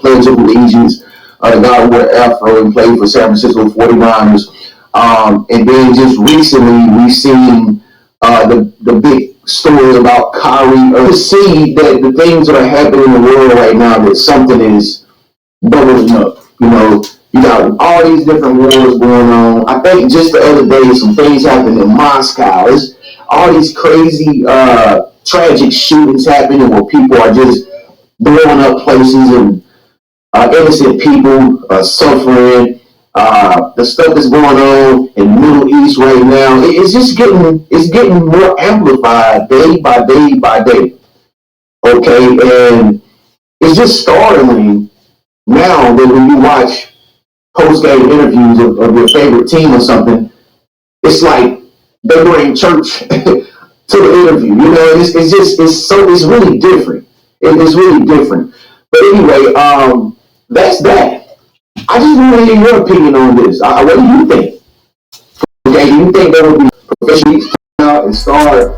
Pledge of Allegiance. The guy who wore Afro and played for San Francisco 49ers. And then just recently, we've seen the big story about Kyrie. To see that the things that are happening in the world right now, that something is bubbling up. You know, you got all these different wars going on. I think just the other day, some things happened in Moscow. There's all these crazy, tragic shootings happening where people are just blowing up places and innocent people suffering. The stuff that's going on in the Middle East right now, it's getting more amplified day by day by day. Okay, and it's just startling now that when you watch post-game interviews of your favorite team or something, it's like they bring church to the interview. You know, it's really different. It's really different. But anyway, that's that. I just want to hear your opinion on this. What do you think? Okay, do you think there will be professionals come out and start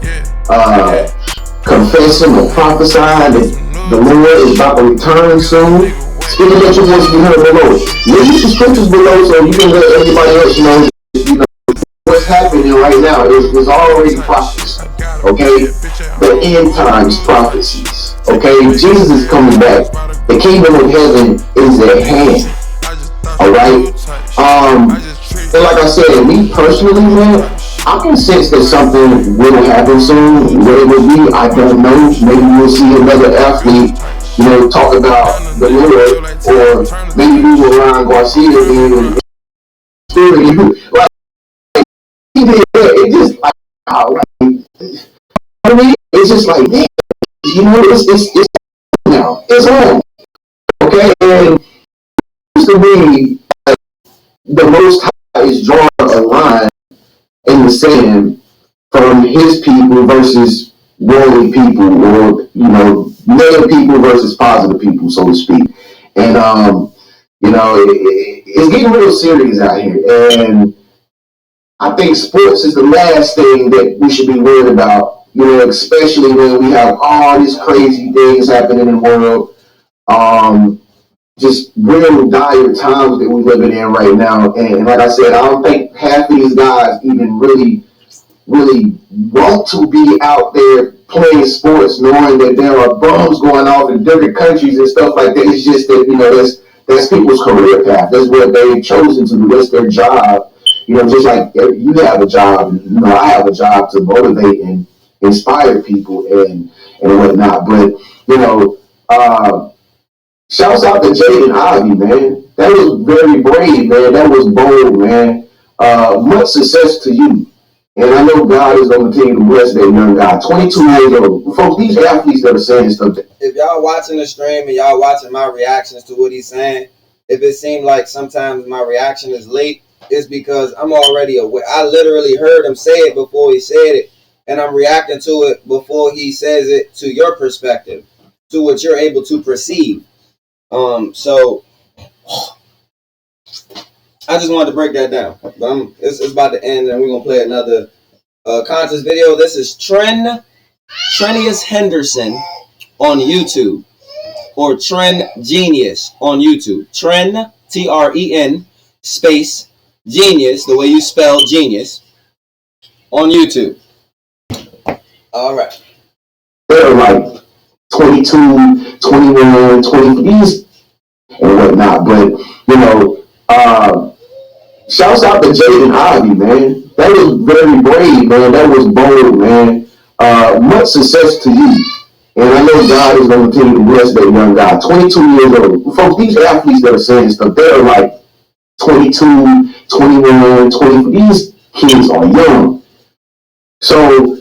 confessing or prophesying that the Lord is about to return soon? Speaking that your voice be heard below. Leave some scriptures below so you can let everybody else know, you know what's happening right now is already prophecy. Okay? The end times prophecies. Okay? Jesus is coming back. The kingdom of heaven is at hand. Alright? And like I said, me personally, man, I can sense that something will happen soon. What it will be, I don't know. Maybe we'll see another athlete, you know, talk about the Lord, or maybe we will Ryan Garcia being like he did that. It just like, I mean, it's just like, man, you know, it's now, it's on. Okay, and to me, the Most High is drawing a line in the sand from His people versus worldly people, or you know, negative people versus positive people, so to speak. And you know, it's getting real serious out here. And I think sports is the last thing that we should be worried about. You know, especially when we have all these crazy things happening in the world. Just real dire times that we're living in right now. And like I said, I don't think half of these guys even really want to be out there playing sports, knowing that there are bombs going off in different countries and stuff like that. It's just that, you know, that's people's career path. That's what they've chosen to do. That's their job. You know, just like you have a job, you know, I have a job to motivate and inspire people and whatnot. But, you know, shouts out to Jaden Ivey, man. That was very brave, man. That was bold, man. Much success to you. And I know God is going to continue to bless that young guy. 22 years old. Folks, these athletes that are saying stuff. If y'all watching the stream and y'all watching my reactions to what he's saying, if it seemed like sometimes my reaction is late, it's because I'm already aware. I literally heard him say it before he said it, and I'm reacting to it before he says it to your perspective, to what you're able to perceive. So I just wanted to break that down. But it's about to end, and we're gonna play another contest video. This is Trenius Henderson on YouTube, or Tren Genius on YouTube. Tren, Tren, space Genius, the way you spell genius, on YouTube. All right. They're like 22, 21, 20, and whatnot. But, you know, shouts out to Jaden Ivey, man. That was very brave, man. That was bold, man. Much success to you. And I know God is going to continue to bless that young guy. 22 years old. Folks, these athletes that are saying stuff, they're like 22, 21, 20. These kids are young. So,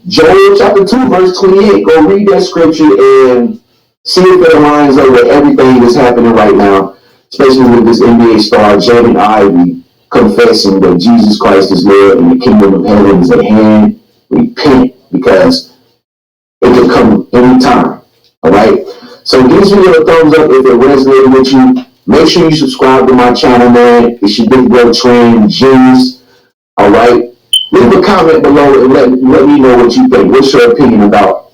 Joel chapter 2, verse 28, go read that scripture and see if it aligns up with everything that's happening right now, especially with this NBA star, Jaden Ivey, confessing that Jesus Christ is Lord and the kingdom of heaven is at hand. Repent, because it can come anytime. All right? So give this video a thumbs up if it resonated with you. Make sure you subscribe to my channel, man. It's your big bro Tren Genius. All right? Leave a comment below and let me know what you think. What's your opinion about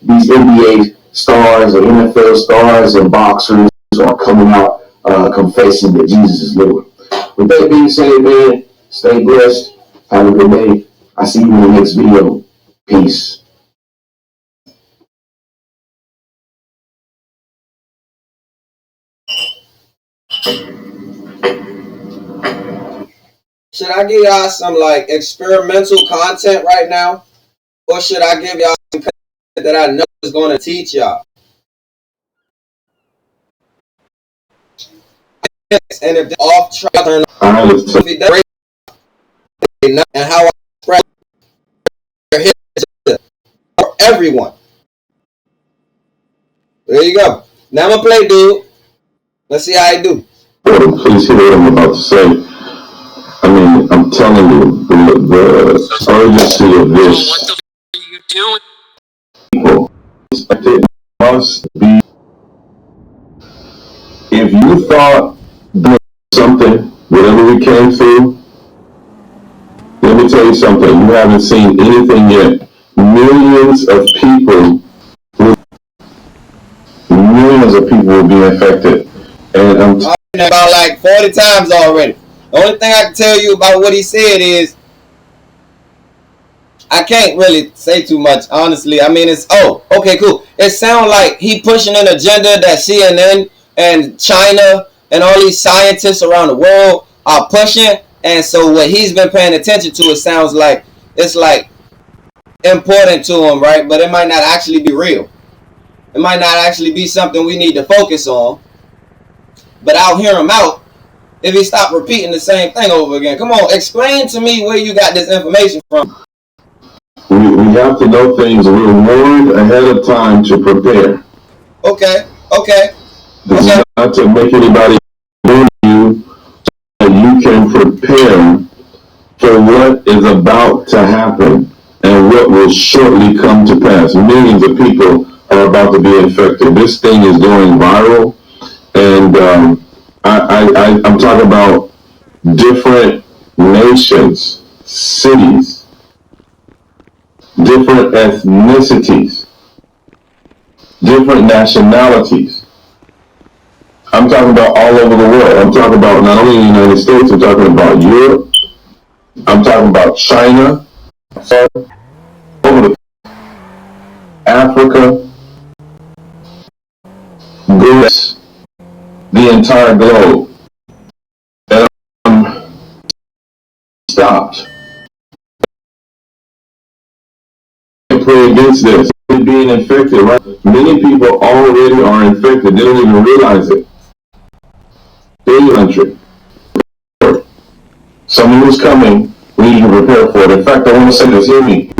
these NBA stars or NFL stars and boxers are coming out, confessing that Jesus is Lord. With that being said, man, stay blessed. Have a good day. I'll see you in the next video. Peace. Should I give y'all some like experimental content right now? Or should I give y'all some content that I know is going to teach y'all? And if they're off track, turn if he does, and how I spread it for everyone. There you go. Now I'm going to play, dude. Let's see how I do. Please hear what I'm about to say. I mean, I'm telling you, the urgency of this people, it must be. If you thought doing something, whatever we came through, let me tell you something. You haven't seen anything yet. Millions of people will be infected, and I'm talking about like 40 times already. The only thing I can tell you about what he said is I can't really say too much, honestly. I mean, it's, oh, okay, cool. It sounds like he pushing an agenda that CNN and China and all these scientists around the world are pushing. And so what he's been paying attention to, it sounds like it's like important to him, right? But it might not actually be real. It might not actually be something we need to focus on. But I'll hear him out if he stop repeating the same thing over again. Come on, explain to me where you got this information from. We have to know things. We're warned ahead of time to prepare. Okay. This is not to make anybody warn you, so you can prepare for what is about to happen and what will shortly come to pass. Millions of people are about to be infected. This thing is going viral, and I'm talking about different nations, cities, different ethnicities, different nationalities. I'm talking about all over the world. I'm talking about not only the United States, I'm talking about Europe, I'm talking about China, Africa, Greece, the entire globe. And I'm stopped. Pray against this. Being infected, right? Many people already are infected. They don't even realize it. In the country. Someone who's coming, we need to prepare for it. In fact, I want to say this, hear me.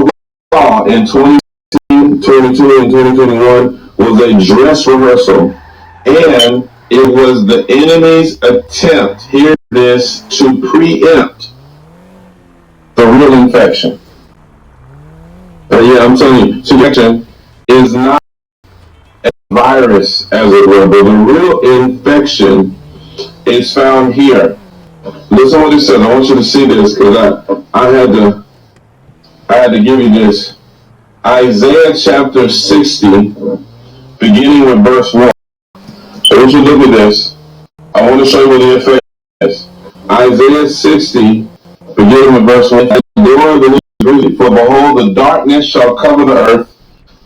In 2022 and 2021 was a dress rehearsal, and it was the enemy's attempt, hear this, to preempt the real infection. Yeah, I'm telling you, infection is not a virus, as it were, but the real infection is found here. Listen to what it says. I want you to see this because I had to give you this. Isaiah chapter 60, beginning with verse 1. I want you to look at this. I want to show you what the effect is. Isaiah 60, beginning with verse 1. For behold, the darkness shall cover the earth,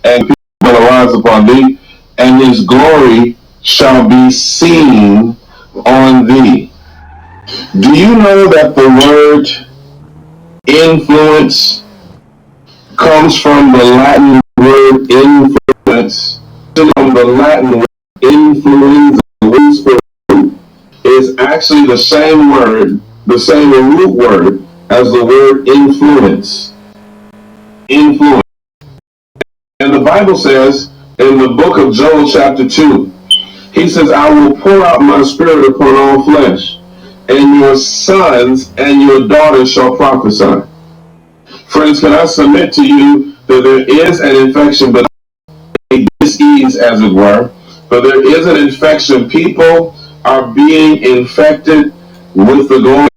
and people shall arise upon thee, and his glory shall be seen on thee. Do you know that the word influence comes from the Latin word influence? From the Latin word influenza, is actually the same word, the same root word as the word influence. Influence. And the Bible says in the book of Joel chapter 2, he says, I will pour out my spirit upon all flesh, and your sons and your daughters shall prophesy. Friends, can I submit to you that there is an infection, but a disease, as it were, but there is an infection. People are being infected with the glory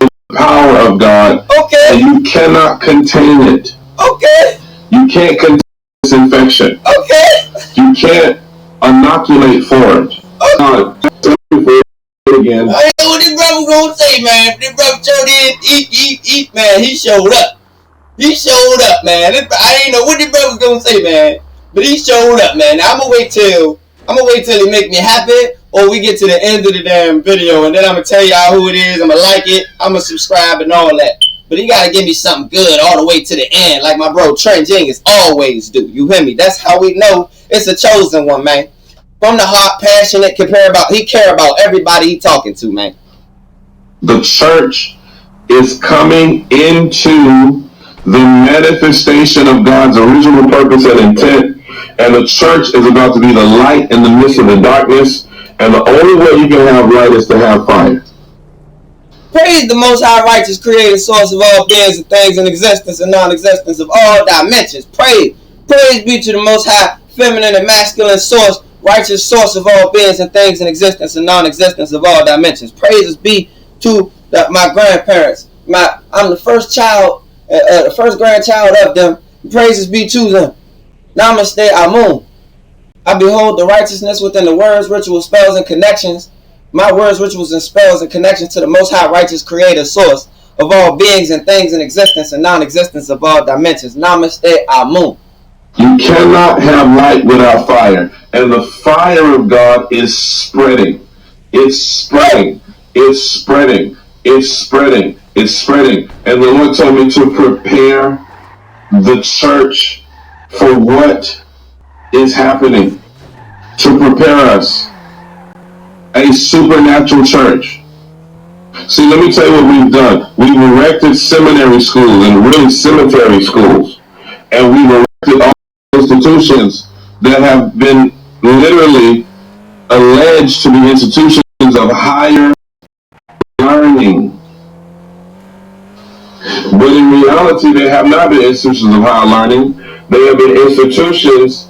and power of God. Okay. And you cannot contain it. Okay. You can't contain this infection. Okay. You can't inoculate for it. again. I know what this brother gonna say, man. This brother showed in, eat, man. He showed up. He showed up, man. I ain't know what this brother was gonna say, man. But he showed up, man. Now I'm gonna wait till he make me happy, or we get to the end of the damn video, and then I'm gonna tell y'all who it is. I'm gonna like it. I'm gonna subscribe and all that. But he gotta give me something good all the way to the end, like my bro Trent Jenkins always do. You hear me? That's how we know it's a chosen one, man. From the heart, passionate, he care about everybody he talking to, man. The church is coming into the manifestation of God's original purpose and intent, and the church is about to be the light in the midst of the darkness, and the only way you can have light is to have fire. Praise the Most High, righteous, creator, source of all beings and things in existence and non-existence of all dimensions. Praise be to the Most High, feminine and masculine source, righteous source of all beings and things in existence and non-existence of all dimensions. Praises be to my grandparents. I'm the first child, the first grandchild of them. Praises be to them. Namaste Amun. I behold the righteousness within the words, rituals, spells, and connections. My words, rituals, and spells and connections to the Most High, righteous, creator, source of all beings and things in existence and non-existence of all dimensions. Namaste Amun. You cannot have light without fire. And the fire of God is spreading. It's spreading. It's spreading. It's spreading. It's spreading. And the Lord told me to prepare the church for what is happening. To prepare us. A supernatural church. See, let me tell you what we've done. We've erected seminary schools and really cemetery schools. And we've erected all institutions that have been literally alleged to be institutions of higher learning. But in reality, they have not been institutions of higher learning. They have been institutions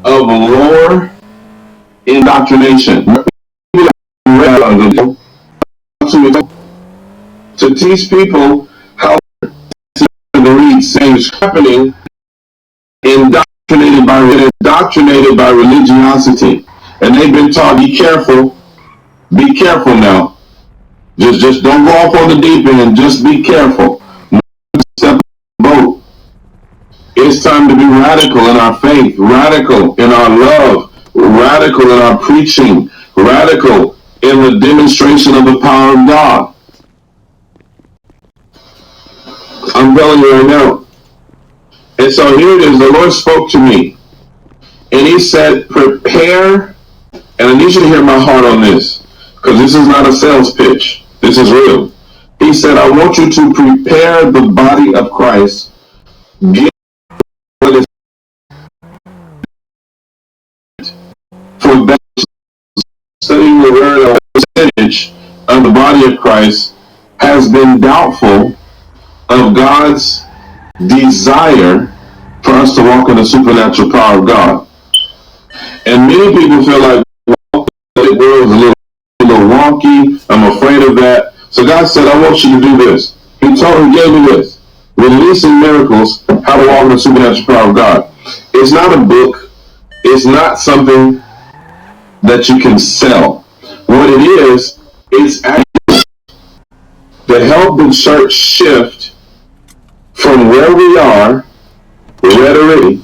of lower indoctrination. To teach people how to read, saying it's happening, indoctrinated by religiosity, and they've been taught, be careful now. Just don't go off on the deep end. Just be careful. Step boat. It's time to be radical in our faith, radical in our love, radical in our preaching, radical in the demonstration of the power of God. I'm telling you right now. And so here it is. The Lord spoke to me, and He said, prepare. And I need you to hear my heart on this, because this is not a sales pitch. This is real. He said, I want you to prepare the body of Christ. Get what is for that. Studying the word of percentage of the body of Christ has been doubtful of God's desire for us to walk in the supernatural power of God. And many people feel like the world is a little wonky. I'm afraid of that. So God said, I want you to do this. He gave me this. Releasing miracles, how to walk in the supernatural power of God. It's not a book. It's not something that you can sell. What it is, it's actually to help the church shift from where we are, rhetoric,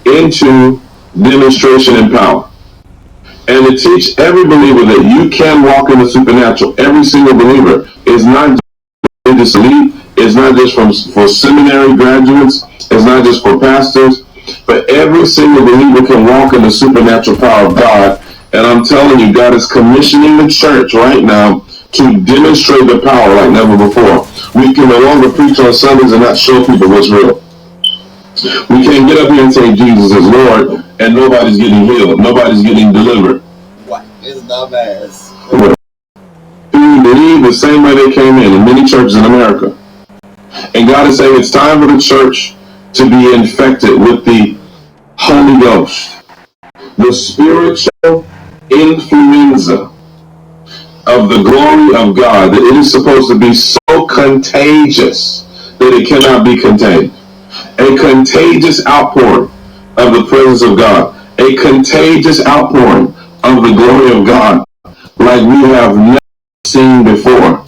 into demonstration and power. And to teach every believer that you can walk in the supernatural. Every single believer is not just elite. It's not just for seminary graduates. It's not just for pastors. But every single believer can walk in the supernatural power of God. And I'm telling you, God is commissioning the church right now to demonstrate the power like never before. We can no longer preach on Sundays and not show people what's real. We can't get up here and say Jesus is Lord and nobody's getting healed. Nobody's getting delivered. What? It's dumbass. People believe the same way they came in many churches in America. And God is saying it's time for the church to be infected with the Holy Ghost. The spiritual influenza of the glory of God, that it is supposed to be so contagious that it cannot be contained. A contagious outpouring of the presence of God. A contagious outpouring of the glory of God like we have never seen before.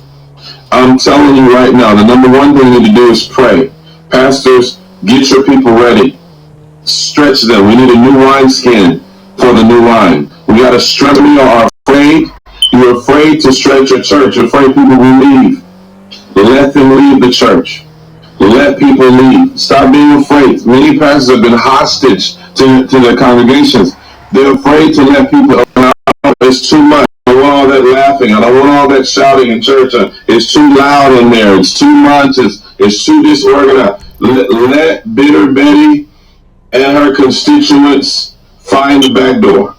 I'm telling you right now, the number one thing we need to do is pray. Pastors, get your people ready. Stretch them. We need a new wineskin for the new wine. We got to stretch. We are afraid. You're afraid to stretch your church. You're afraid people will leave. Let them leave the church. Let people leave. Stop being afraid. Many pastors have been hostage to their congregations. They're afraid to let people out. It's too much. I don't want all that laughing. I don't want all that shouting in church. It's too loud in there. It's too much. It's too disorganized. Let Bitter Betty and her constituents find the back door.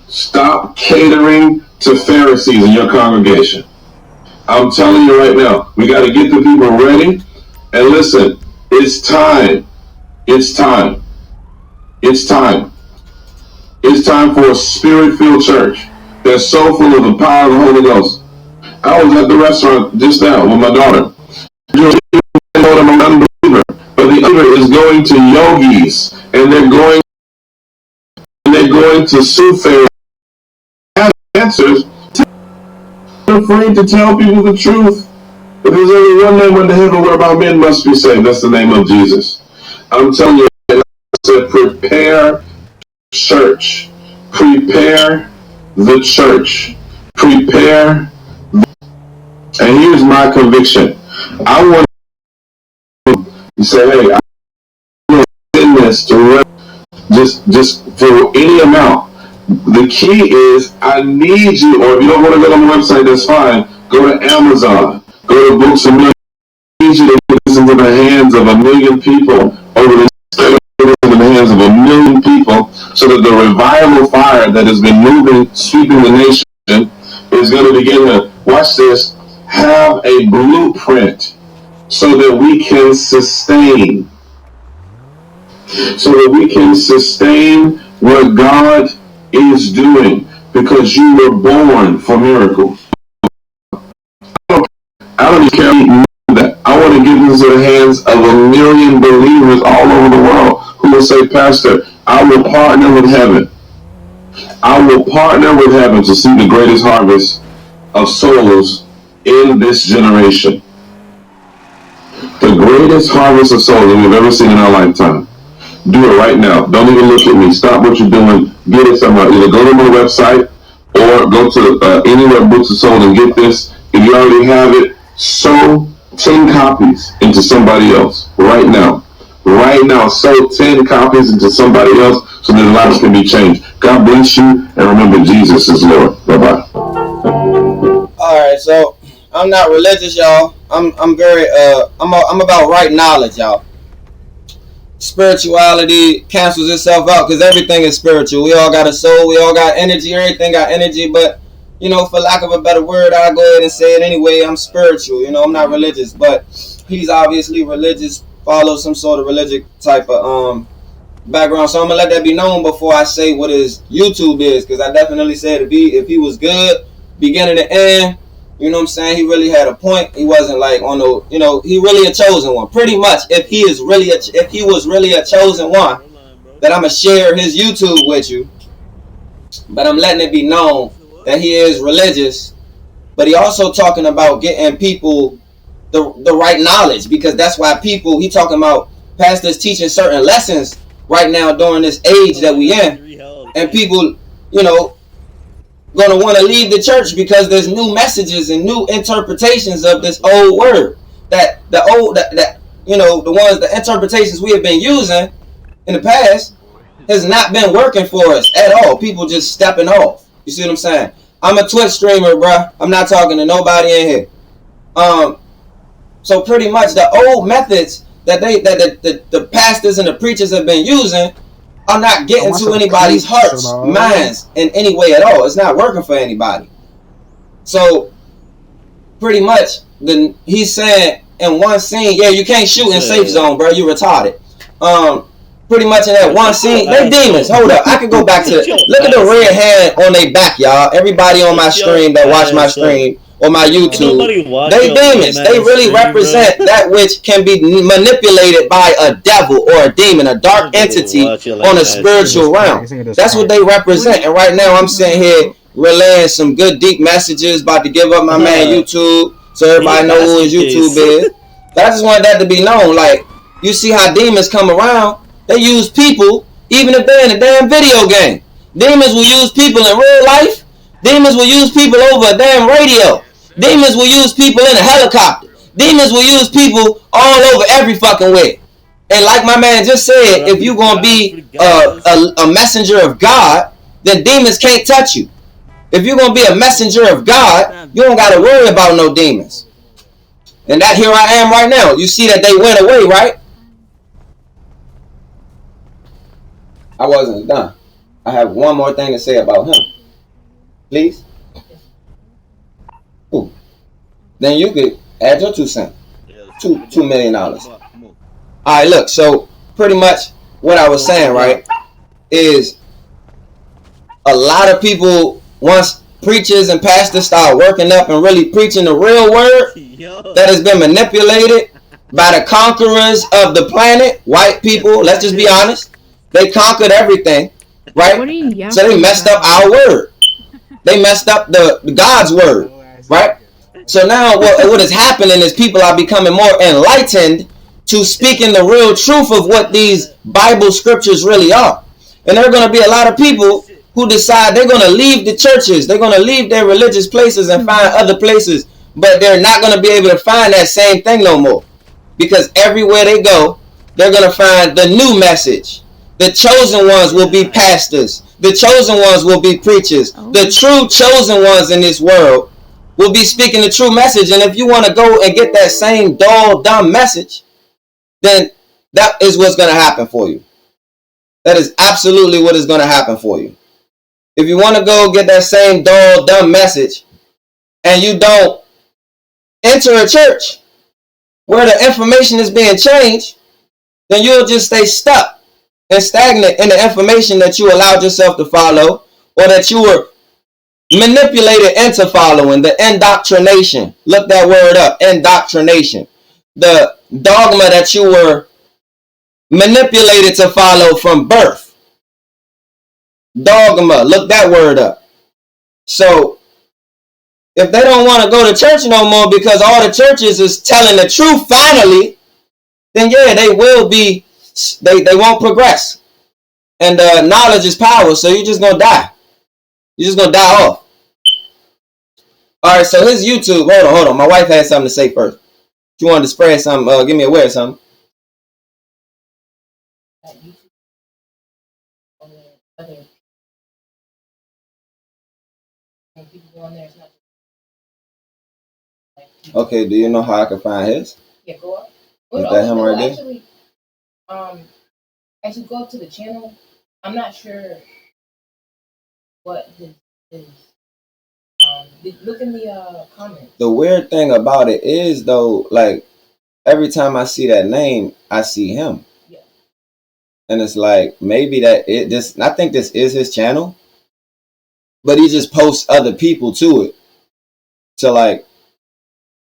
Stop catering to Pharisees in your congregation. I'm telling you right now, we got to get the people ready. And listen, it's time. It's time. It's time. It's time for a spirit-filled church that's so full of the power of the Holy Ghost. I was at the restaurant just now with my daughter. I'm an unbeliever, but the other is going to yogis, and they're going to soothsayers. Have answers. They're afraid to tell people the truth. If there's only one name under heaven whereby men must be saved, that's the name of Jesus. I'm telling you, I said, prepare church. Prepare the church. Prepare. And here's my conviction. I want to say, hey, I'm in this to just for any amount. The key is I need you, or if you don't want to go on the website, that's fine. Go to Amazon. Go to Books A Million. I need you to get this into the hands of 1 million people over the in the hands of 1 million people, so that the revival fire that has been moving, sweeping the nation, is going to begin to, watch this, have a blueprint so that we can sustain. So that we can sustain what God is doing, because you were born for miracles. I don't even care that. I want to give this to the hands of 1 million believers all over the world who will say, Pastor, I will partner with heaven. I will partner with heaven to see the greatest harvest of souls in this generation. The greatest harvest of souls that we've ever seen in our lifetime. Do it right now. Don't even look at me. Stop what you're doing. Get it somewhere. Either go to my website or go to anywhere Books are sold and get this. If you already have it, sow 10 copies into somebody else right now. Right now, sow 10 copies into somebody else so that lives can be changed. God bless you, and remember, Jesus is Lord. Bye-bye. Alright, so I'm not religious, y'all. I'm very I'm about right knowledge, y'all. Spirituality cancels itself out because everything is spiritual. We all got a soul, we all got energy, everything got energy, but you know, for lack of a better word, I'll go ahead and say it anyway. I'm spiritual, you know, I'm not religious, but he's obviously religious, follows some sort of religious type of background. So I'm gonna let that be known before I say what his YouTube is, because I definitely said if he was good, beginning to end, you know what I'm saying, he really had a point. He wasn't like on the, you know, he really a chosen one. Pretty much, if he was really a chosen one, that I'm gonna share his YouTube with you. But I'm letting it be known that he is religious, but he also talking about getting people the right knowledge, because that's why people, he talking about pastors teaching certain lessons right now during this age that we in, and people, you know, gonna want to leave the church because there's new messages and new interpretations of this old word that you know, the interpretations we have been using in the past has not been working for us at all. People just stepping off. You see what I'm saying? I'm a Twitch streamer, bruh. I'm not talking to nobody in here. So pretty much the old methods that the pastors and the preachers have been using are not getting to anybody's hearts, minds in any way at all. It's not working for anybody. So pretty much he's saying in one scene, yeah, you can't shoot in safe zone, bro. You retarded. Pretty much in that one scene, they demons. Hold up, I can go back to look at the red hand on their back, y'all. Everybody on my stream that watch my stream or my YouTube, they demons. They really represent that which can be manipulated by a devil or a demon, a dark entity on a spiritual realm. That's what they represent. And right now I'm sitting here relaying some good deep messages. About to give up my man YouTube, so everybody know who his YouTube is. But I just wanted that to be known. Like, you see how demons come around. They use people, even if they're in a damn video game. Demons will use people in real life. Demons will use people over a damn radio. Demons will use people in a helicopter. Demons will use people all over every fucking way. And like my man just said, if you're going to be a messenger of God, then demons can't touch you. If you're going to be a messenger of God, you don't got to worry about no demons. And that here I am right now. You see that they went away, right? I wasn't done. I have one more thing to say about him. Please? Ooh. Then you could add your 2 cents. $2 million. Alright, look, so pretty much what I was saying, right, is a lot of people, once preachers and pastors start working up and really preaching the real word that has been manipulated by the conquerors of the planet, white people, let's just be honest, they conquered everything, right? So they messed up our word. They messed up the God's word, right? So now what is happening is people are becoming more enlightened to speaking the real truth of what these Bible scriptures really are. And there are going to be a lot of people who decide they're going to leave the churches. They're going to leave their religious places and find other places. But they're not going to be able to find that same thing no more. Because everywhere they go, they're going to find the new message. The chosen ones will be pastors. The chosen ones will be preachers. The true chosen ones in this world will be speaking the true message. And if you want to go and get that same dull, dumb message, then that is what's going to happen for you. That is absolutely what is going to happen for you. If you want to go get that same dull, dumb message, and you don't enter a church where the information is being changed, then you'll just stay stuck and stagnant in the information that you allowed yourself to follow, or that you were manipulated into following, the indoctrination. Look that word up, indoctrination. The dogma that you were manipulated to follow from birth. Dogma, look that word up. So, if they don't want to go to church no more because all the churches is telling the truth finally, then yeah, they will be, they won't progress. And knowledge is power, so you're just going to die. You're just going to die off. Alright, so his YouTube, hold on. My wife had something to say first. She wanted to spread something, give me a word or something. Okay, do you know how I can find his? Yeah, go up. Is that him right there? Actually, as you go up to the channel, I'm not sure what his look in the comments. The weird thing about it is though, like every time I see that name, I see him. Yeah. And it's like maybe that I think this is his channel, but he just posts other people to it to, like,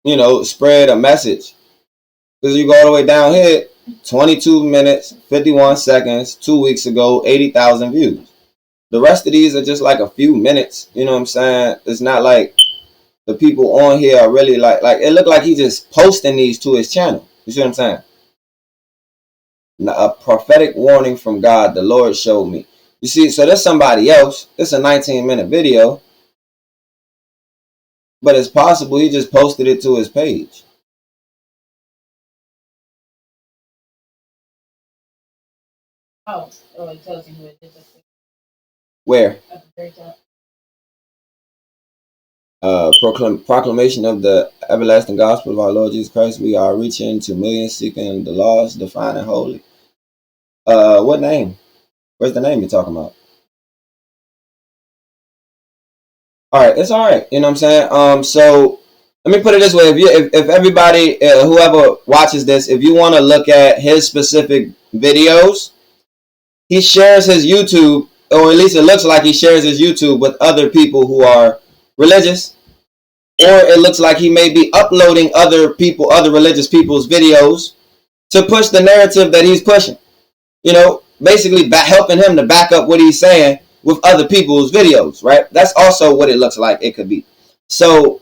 you know, spread a message. Because you go all the way down here, 22 minutes, 51 seconds, 2 weeks ago, 80,000 views. The rest of these are just like a few minutes. You know what I'm saying? It's not like the people on here are really like it looked like he just posting these to his channel. You see what I'm saying? A prophetic warning from God, the Lord showed me. You see, so there's somebody else. It's a 19-minute video. But it's possible he just posted it to his page. Oh, it tells you who it is. Where? At the very top. Proclamation of the everlasting gospel of our Lord Jesus Christ. We are reaching to millions, seeking the lost, defined and holy. What name? Where's the name you're talking about? Alright, it's alright. You know what I'm saying? So let me put it this way. If everybody, whoever watches this, if you want to look at his specific videos, he shares his YouTube, or at least it looks like he shares his YouTube with other people who are religious, or it looks like he may be uploading other religious people's videos to push the narrative that he's pushing. You know, basically helping him to back up what he's saying with other people's videos, right? That's also what it looks like it could be. So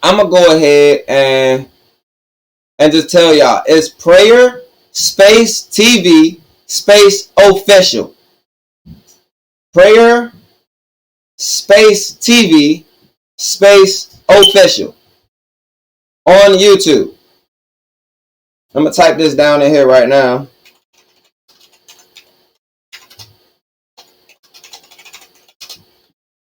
I'm gonna go ahead and just tell y'all, it's prayer space TV space official. Prayer space TV space official on YouTube. I'm gonna type this down in here right now.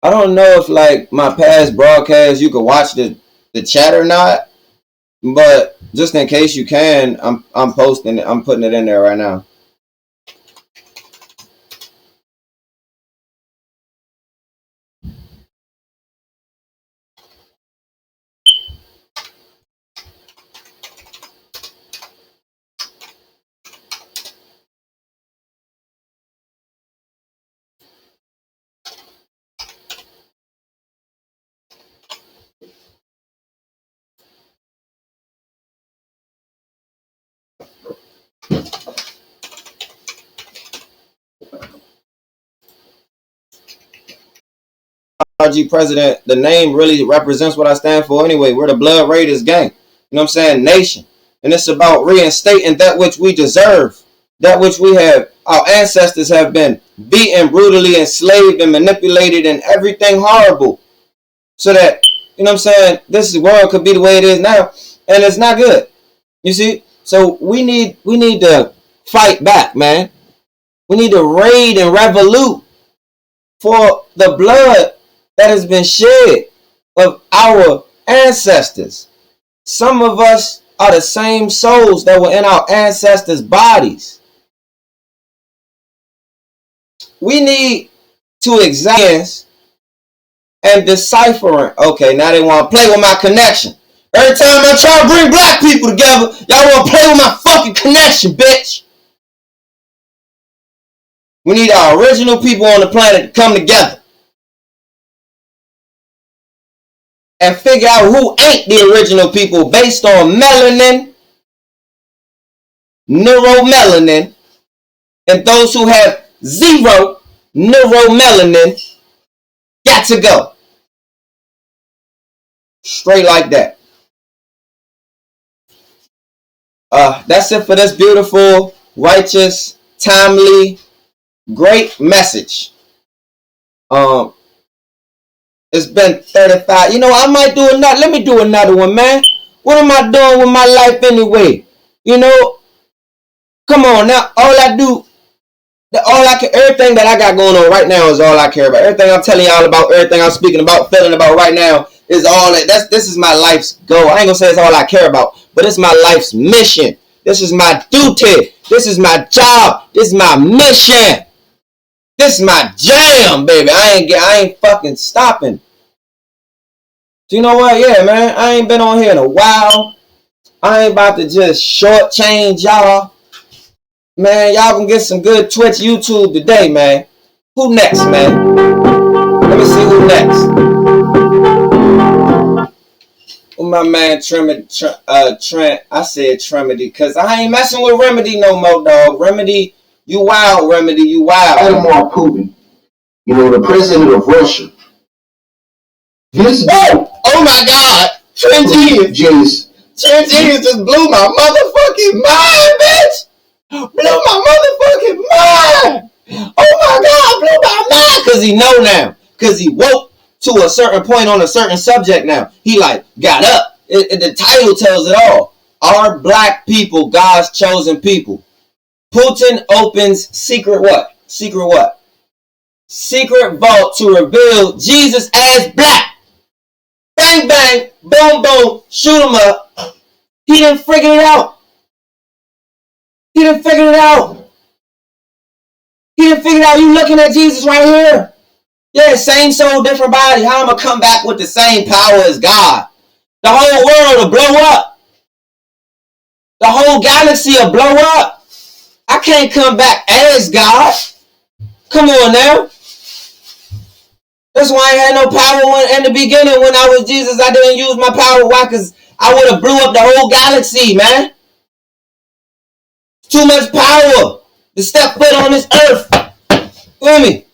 I don't know if like my past broadcasts you could watch the chat or not, but just in case you can, I'm posting it. I'm putting it in there right now. RG President, the name really represents what I stand for anyway. We're the Blood Raiders gang. You know what I'm saying? Nation. And it's about reinstating that which we deserve. That which we have, our ancestors have been beaten, brutally enslaved and manipulated and everything horrible. So that, you know what I'm saying, this world could be the way it is now. And it's not good. You see? So we need to fight back, man. We need to raid and revolute for the blood that has been shed of our ancestors. Some of us are the same souls that were in our ancestors' bodies. We need to examine and decipher. Okay, now they want to play with my connection. Every time I try to bring black people together, y'all want to play with my fucking connection, bitch. We need our original people on the planet to come together and figure out who ain't the original people based on melanin, neuromelanin, and those who have zero neuromelanin got to go. Straight like that. That's it for this beautiful, righteous, timely, great message. It's been 35. You know, I might do another. Let me do another one, man. What am I doing with my life anyway? You know, come on now. Everything that I got going on right now is all I care about. Everything I'm telling y'all about, everything I'm speaking about, feeling about right now is all that. This is my life's goal. I ain't gonna say it's all I care about, but it's my life's mission. This is my duty. This is my job. This is my mission. This is my jam, baby. I ain't fucking stopping. So you know what? Yeah, man. I ain't been on here in a while. I ain't about to just shortchange y'all. Man, y'all can get some good Twitch, YouTube today, man. Who next, man? Let me see who next. Who my man Trent, I said Tremedy, because I ain't messing with Remedy no more, dog. Remedy, you wild, Remedy, you wild. Vladimir Putin, you know, the president of Russia. Oh my God. Trent Genius just blew my motherfucking mind, bitch. Blew my motherfucking mind. Oh my God, blew my mind. Because he know now. Because he woke to a certain point on a certain subject now. He like got up. The title tells it all. Are black people God's chosen people? Putin opens secret what? Secret what? Secret vault to reveal Jesus as black. Bang, bang, boom, boom, shoot him up. He didn't figure it out. He didn't figure it out. He didn't figure it out. You looking at Jesus right here. Yeah, same soul, different body. How am I going to come back with the same power as God? The whole world will blow up. The whole galaxy will blow up. I can't come back as God. Come on now. That's why I had no power in the beginning when I was Jesus. I didn't use my power. Why? Because I would have blew up the whole galaxy, man. Too much power to step foot on this earth. Feel me?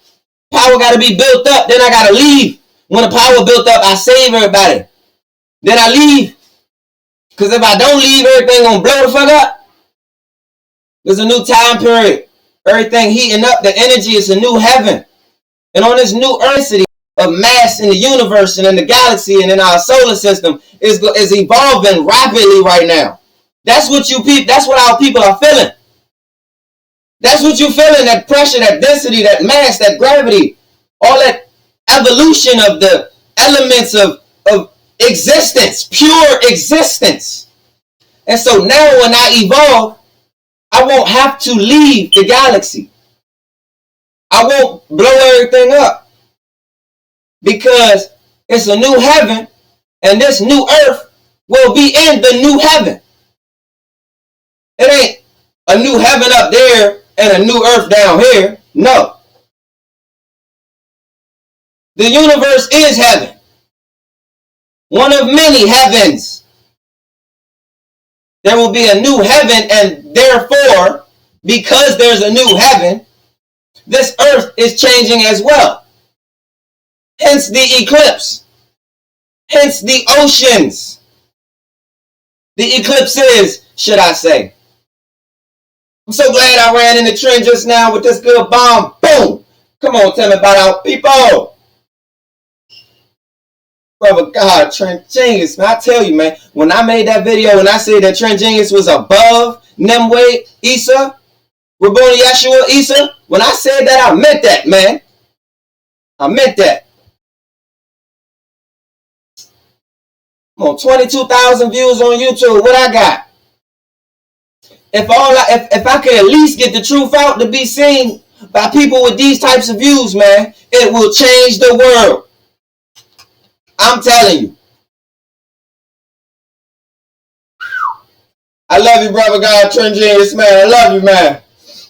Power got to be built up. Then I got to leave. When the power built up, I save everybody. Then I leave. Because if I don't leave, everything going to blow the fuck up. There's a new time period. Everything heating up. The energy is a new heaven. And on this new earth of mass in the universe and in the galaxy and in our solar system is evolving rapidly right now. That's what that's what our people are feeling. That's what you're feeling, that pressure, that density, that mass, that gravity, all that evolution of the elements of existence, pure existence. And so now when I evolve, I won't have to leave the galaxy. I won't blow everything up because it's a new heaven and this new earth will be in the new heaven. It ain't a new heaven up there and a new earth down here. No. The universe is heaven. One of many heavens. There will be a new heaven, and therefore, because there's a new heaven, this earth is changing as well. Hence the eclipse. Hence the oceans. The eclipses, should I say. I'm so glad I ran in the trend just now with this good bomb. Boom! Come on, tell me about our people. Brother God, Trend Genius, man. I tell you, man, when I made that video and I said that Trend Genius was above Nimue Isa, Rabboni Yeshua Isa, when I said that, I meant that, man. I meant that. I'm on 22,000 views on YouTube. What I got? If I could at least get the truth out to be seen by people with these types of views, man, it will change the world. I'm telling you. I love you, brother God, Trend Genius, man. I love you, man.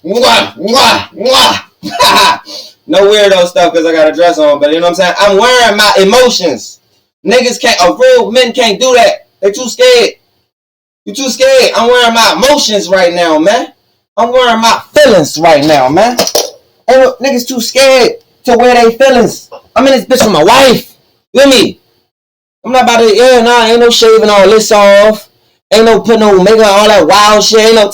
Mwah, mwah, mwah. No weirdo stuff because I got a dress on, but you know what I'm saying? I'm wearing my emotions. Niggas can't, real men can't do that. They too scared. You too scared. I'm wearing my emotions right now, man. I'm wearing my feelings right now, man. And niggas too scared to wear their feelings. I'm in this bitch with my wife. You hear me? I'm not about to, ain't no shaving all this off. Ain't no putting no makeup, all that wild shit. Ain't no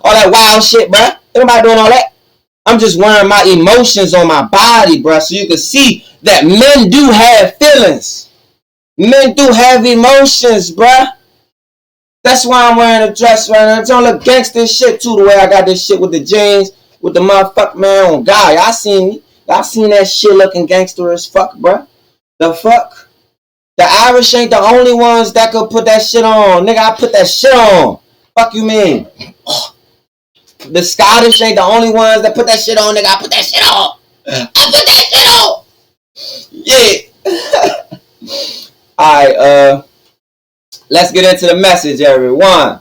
all that wild shit, bruh. Ain't nobody doing all that. I'm just wearing my emotions on my body, bruh, so you can see that men do have feelings. Men do have emotions, bruh. That's why I'm wearing a dress right now. It's don't look gangster shit too, the way I got this shit with the jeans, with the motherfucker, man, on God. Y'all seen that shit looking gangster as fuck, bruh. The fuck? The Irish ain't the only ones that could put that shit on. Nigga, I put that shit on. Fuck you mean? The Scottish ain't the only ones that put that shit on. Nigga, I put that shit on. I put that shit on. Yeah. Alright, let's get into the message, everyone.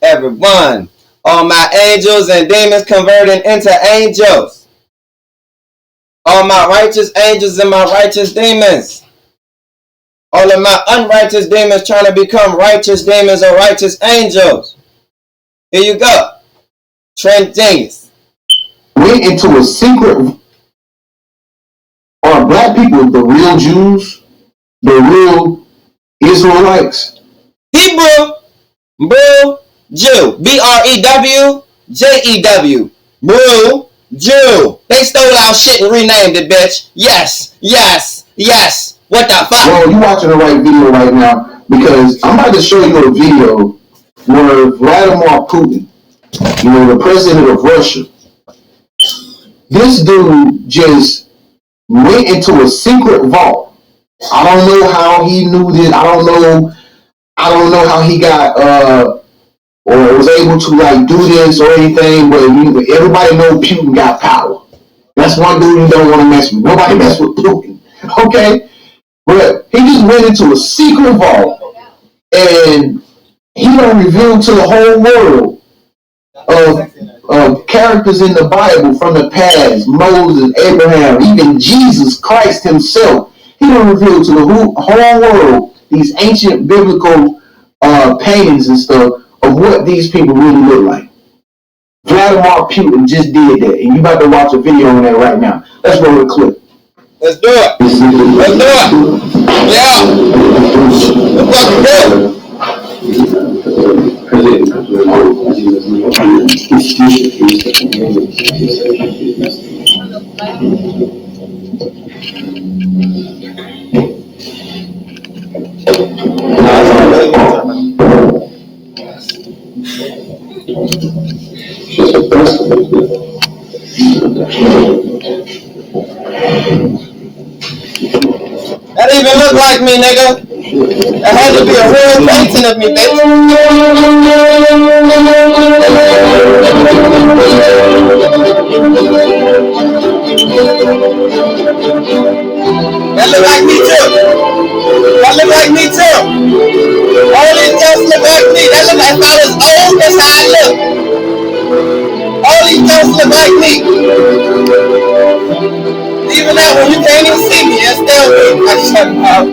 Everyone. All my angels and demons converting into angels. All my righteous angels and my righteous demons. All of my unrighteous demons trying to become righteous demons or righteous angels. Here you go. Trend Genius. Went into a secret. Are black people the real Jews? The real Israelites? Hebrew, Brew, Jew. BREWJEW. Brew, Jew. They stole our shit and renamed it, bitch. Yes, yes, yes. What the fuck? Well, you watching the right video right now because I'm about to show you a video where Vladimir Putin, the president of Russia, this dude just went into a secret vault. I don't know how he knew this. I don't know how he got or was able to do this or anything. But everybody know Putin got power. That's one dude you don't want to mess with. Nobody mess with Putin. Okay. But he just went into a secret vault and he done revealed to the whole world of characters in the Bible from the past, Moses, Abraham, even Jesus Christ himself. He done revealed to the whole world these ancient biblical paintings and stuff of what these people really look like. Vladimir Putin just did that, and you about to watch a video on that right now. Let's roll the clip. Let's do it. Let's do it. Yeah. Let's fucking go. That even look like me, nigga. That had to be a real painting of me, bitch. That look like me too. That look like me too. All these jokes look like me. That look like if I was old, that's how I look. All these jokes look like me. Even that when you can't even see me, it's still me. I shut up.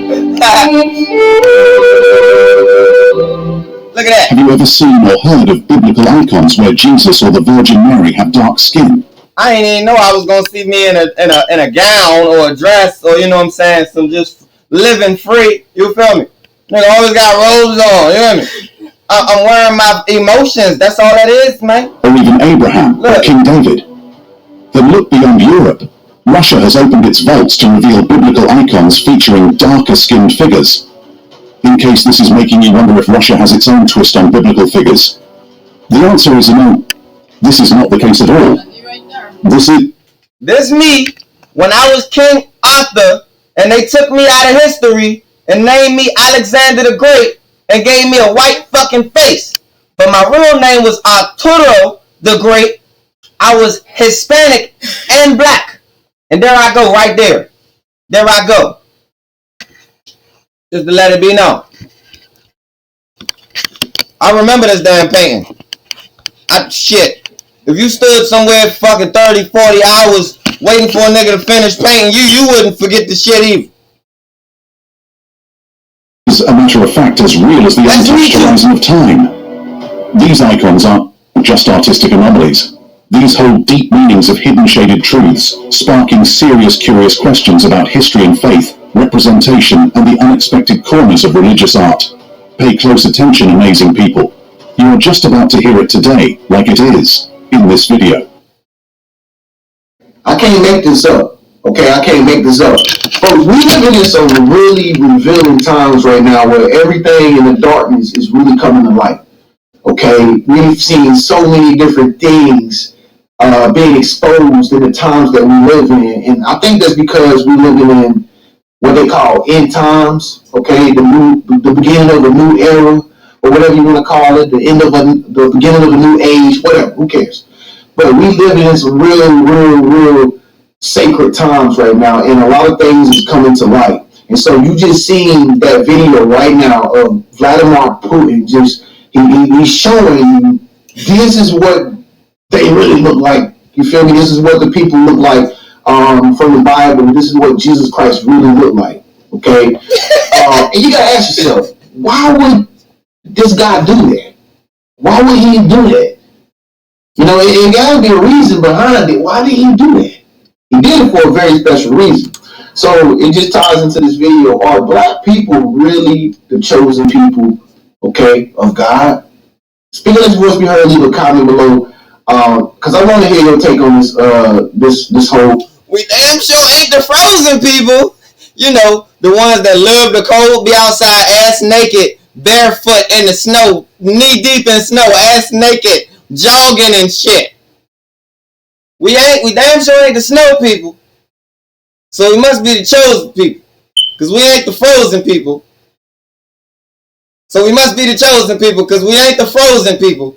Look at that. Have you ever seen or heard of biblical icons where Jesus or the Virgin Mary have dark skin? I ain't even know I was gonna see me in a gown or a dress or, you know what I'm saying, some just living free. You feel me? Nigga always got robes on. You hear me? I'm wearing my emotions. That's all that is, man. Or even Abraham or King David? Then look beyond Europe. Russia has opened its vaults to reveal biblical icons featuring darker skinned figures. In case this is making you wonder if Russia has its own twist on biblical figures, the answer is no. This is not the case at all. This me when I was King Arthur and they took me out of history and named me Alexander the Great and gave me a white fucking face. But my real name was Arturo the Great. I was Hispanic and black. And there I go, right there. There I go. Just to let it be known. I remember this damn painting. Shit. If you stood somewhere fucking 30, 40 hours waiting for a nigga to finish painting you wouldn't forget the shit either. Is a matter of fact as real as the untouched horizon of time. These icons aren't just artistic anomalies. These hold deep meanings of hidden shaded truths, sparking serious curious questions about history and faith, representation, and the unexpected corners of religious art. Pay close attention, amazing people. You are just about to hear it today, like it is, in this video. I can't make this up. Okay, I can't make this up. Folks, we living in some really revealing times right now where everything in the darkness is really coming to light. Okay, we've seen so many different things being exposed in the times that we live in, and I think that's because we're living in what they call end times. Okay, the beginning of a new era, or whatever you want to call it, the beginning of a new age, whatever. Who cares? But we live in some real sacred times right now, and a lot of things is coming to light. And so you just seen that video right now of Vladimir Putin. Just he's showing you this is what they really look like. You feel me? This is what the people look like from the Bible. This is what Jesus Christ really looked like. Okay, and you gotta ask yourself, why would this guy do that? Why would he do that? You know, it gotta be a reason behind it. Why did he do that? He did it for a very special reason. So it just ties into this video. Are black people really the chosen people, okay, of God? Speaking of this voice, be heard, leave a comment below. Because I want to hear your take on this whole. We damn sure ain't the frozen people. You know, the ones that love the cold, be outside ass naked, barefoot in the snow, knee deep in snow, ass naked, jogging and shit. We damn sure ain't the snow people. So we must be the chosen people. Because we ain't the frozen people. So we must be the chosen people because we ain't the frozen people.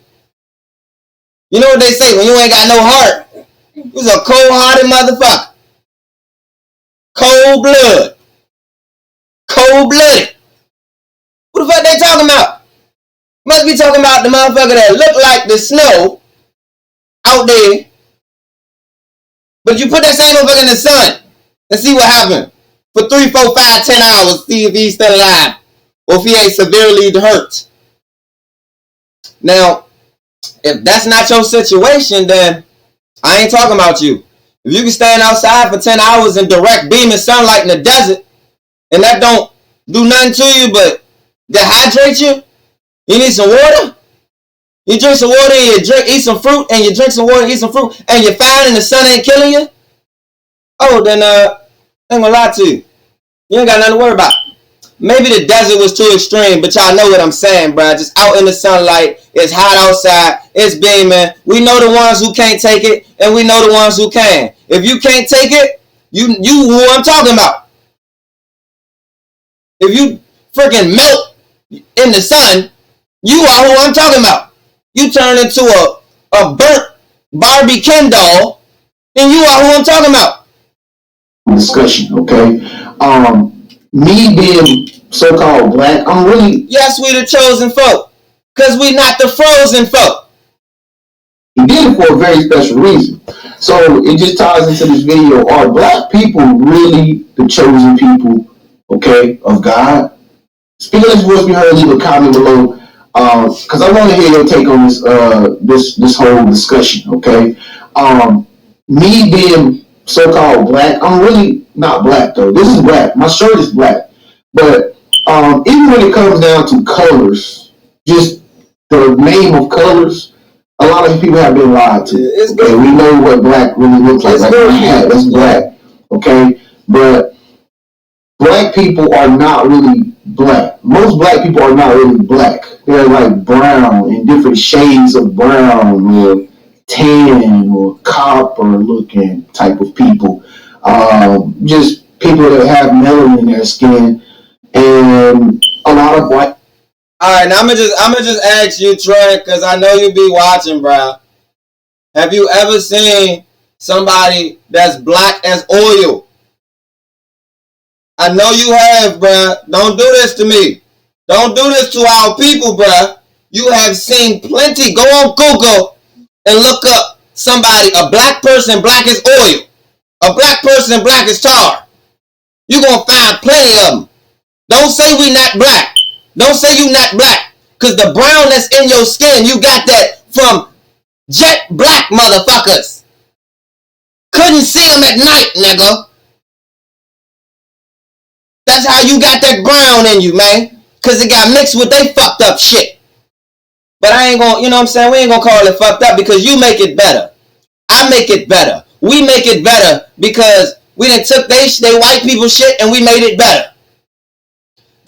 You know what they say, when you ain't got no heart, you's a cold-hearted motherfucker. Cold blood. Cold-blooded. What the fuck they talking about? Must be talking about the motherfucker that look like the snow out there. But you put that same motherfucker in the sun and see what happened. For 3, 4, 5, 10 hours, see if he's still alive. Or if he ain't severely hurt. Now, If that's not your situation, then I ain't talking about you. If you can stand outside for 10 hours in direct beaming sunlight in the desert, and that don't do nothing to you but dehydrate you, you need some water? You drink some water and eat some fruit, and you drink some water and eat some fruit, and you're fine and the sun ain't killing you? Oh, then I ain't gonna lie to you. You ain't got nothing to worry about. Maybe the desert was too extreme, but y'all know what I'm saying, bro. Just out in the sunlight, it's hot outside, it's beaming. We know the ones who can't take it, and we know the ones who can. If you can't take it, you who I'm talking about. If you freaking melt in the sun, you are who I'm talking about. You turn into a burnt Barbie Ken doll, then you are who I'm talking about. Discussion, okay? Me being so-called black, I'm really... Yes, we the chosen folk, because we not the frozen folk. He did it for a very special reason. So it just ties into this video. Are black people really the chosen people, okay, of God? Speaking of this voice, we heard, leave a comment below, because I want to hear your take on this whole discussion, okay? Me being so-called black, I'm really not black though. This is black. My shirt is black. But even when it comes down to colors, just the name of colors, a lot of people have been lied to. Okay, we know what black really looks like. That's black. Okay, but black people are not really black. Most black people are not really black. They're like brown, in different shades of brown or tan or copper looking type of people. Just people that have melanin in their skin, and a lot of white. All right, now I'm gonna just ask you, Troy, because I know you be watching, bro. Have you ever seen somebody that's black as oil? I know you have, bro. Don't do this to me. Don't do this to our people, bro. You have seen plenty. Go on Google and look up somebody, a black person, black as oil. A black person, black as tar. You're going to find plenty of them. Don't say we not black. Don't say you not black. Because the brown that's in your skin, you got that from jet black motherfuckers. Couldn't see them at night, nigga. That's how you got that brown in you, man. Because it got mixed with they fucked up shit. But I ain't going to, you know what I'm saying? We ain't going to call it fucked up because you make it better. I make it better. We make it better because we done took they white people shit and we made it better.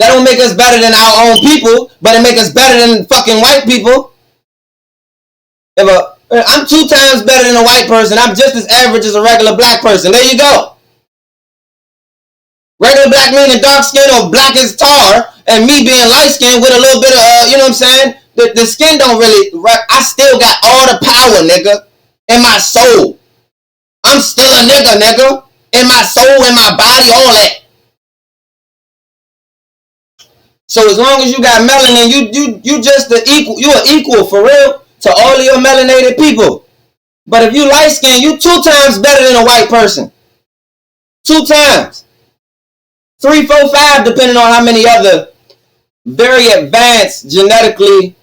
That don't make us better than our own people, but it make us better than fucking white people. I'm 2 times better than a white person. I'm just as average as a regular black person. There you go. Regular black meaning dark skin or black as tar, and me being light skin with a little bit of, you know what I'm saying? The skin don't really, I still got all the power, nigga, in my soul. I'm still a nigga, in my soul, in my body, all that. So as long as you got melanin, you just the equal, you are equal for real to all of your melanated people. But if you light skin, you 2 times better than a white person. 2 times. 3, 4, 5, depending on how many other very advanced genetically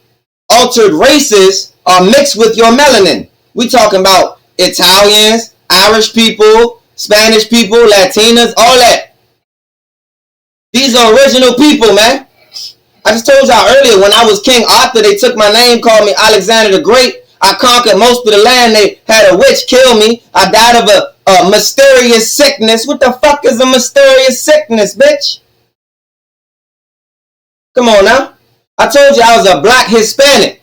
altered races are mixed with your melanin. We talking about Italians, Irish people, Spanish people, Latinas, all that. These are original people, man. I just told y'all earlier, when I was King Arthur, they took my name, called me Alexander the Great. I conquered most of the land. They had a witch kill me. I died of a mysterious sickness. What the fuck is a mysterious sickness, bitch? Come on now. I told you I was a black Hispanic.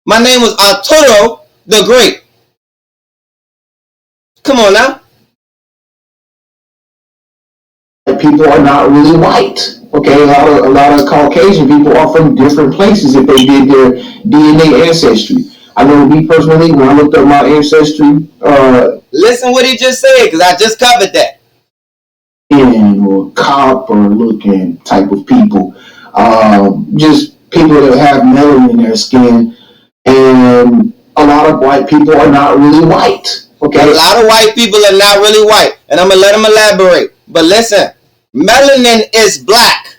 My name was Arturo the Great. Come on now. People are not really white. Okay, a lot of Caucasian people are from different places if they did their DNA ancestry. I know me personally, when I looked up my ancestry, listen what he just said, because I just covered that. Or copper looking type of people, just people that have melanin in their skin, and a lot of white people are not really white. Okay, a lot of white people are not really white, and I'm gonna let them elaborate. But listen, melanin is black.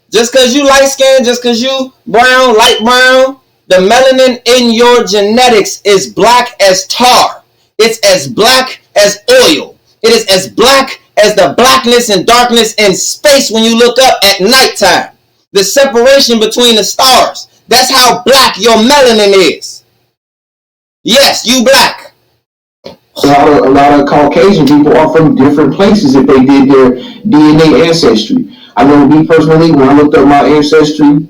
Just because you light skinned, just because you brown, light brown, The melanin in your genetics is black as tar. It's as black as oil. It is as black as the blackness and darkness in space when you look up at nighttime. The separation between the stars. That's how black your melanin is. Yes, you black. A lot of Caucasian people are from different places if they did their DNA ancestry. I know me personally, when I looked up my ancestry,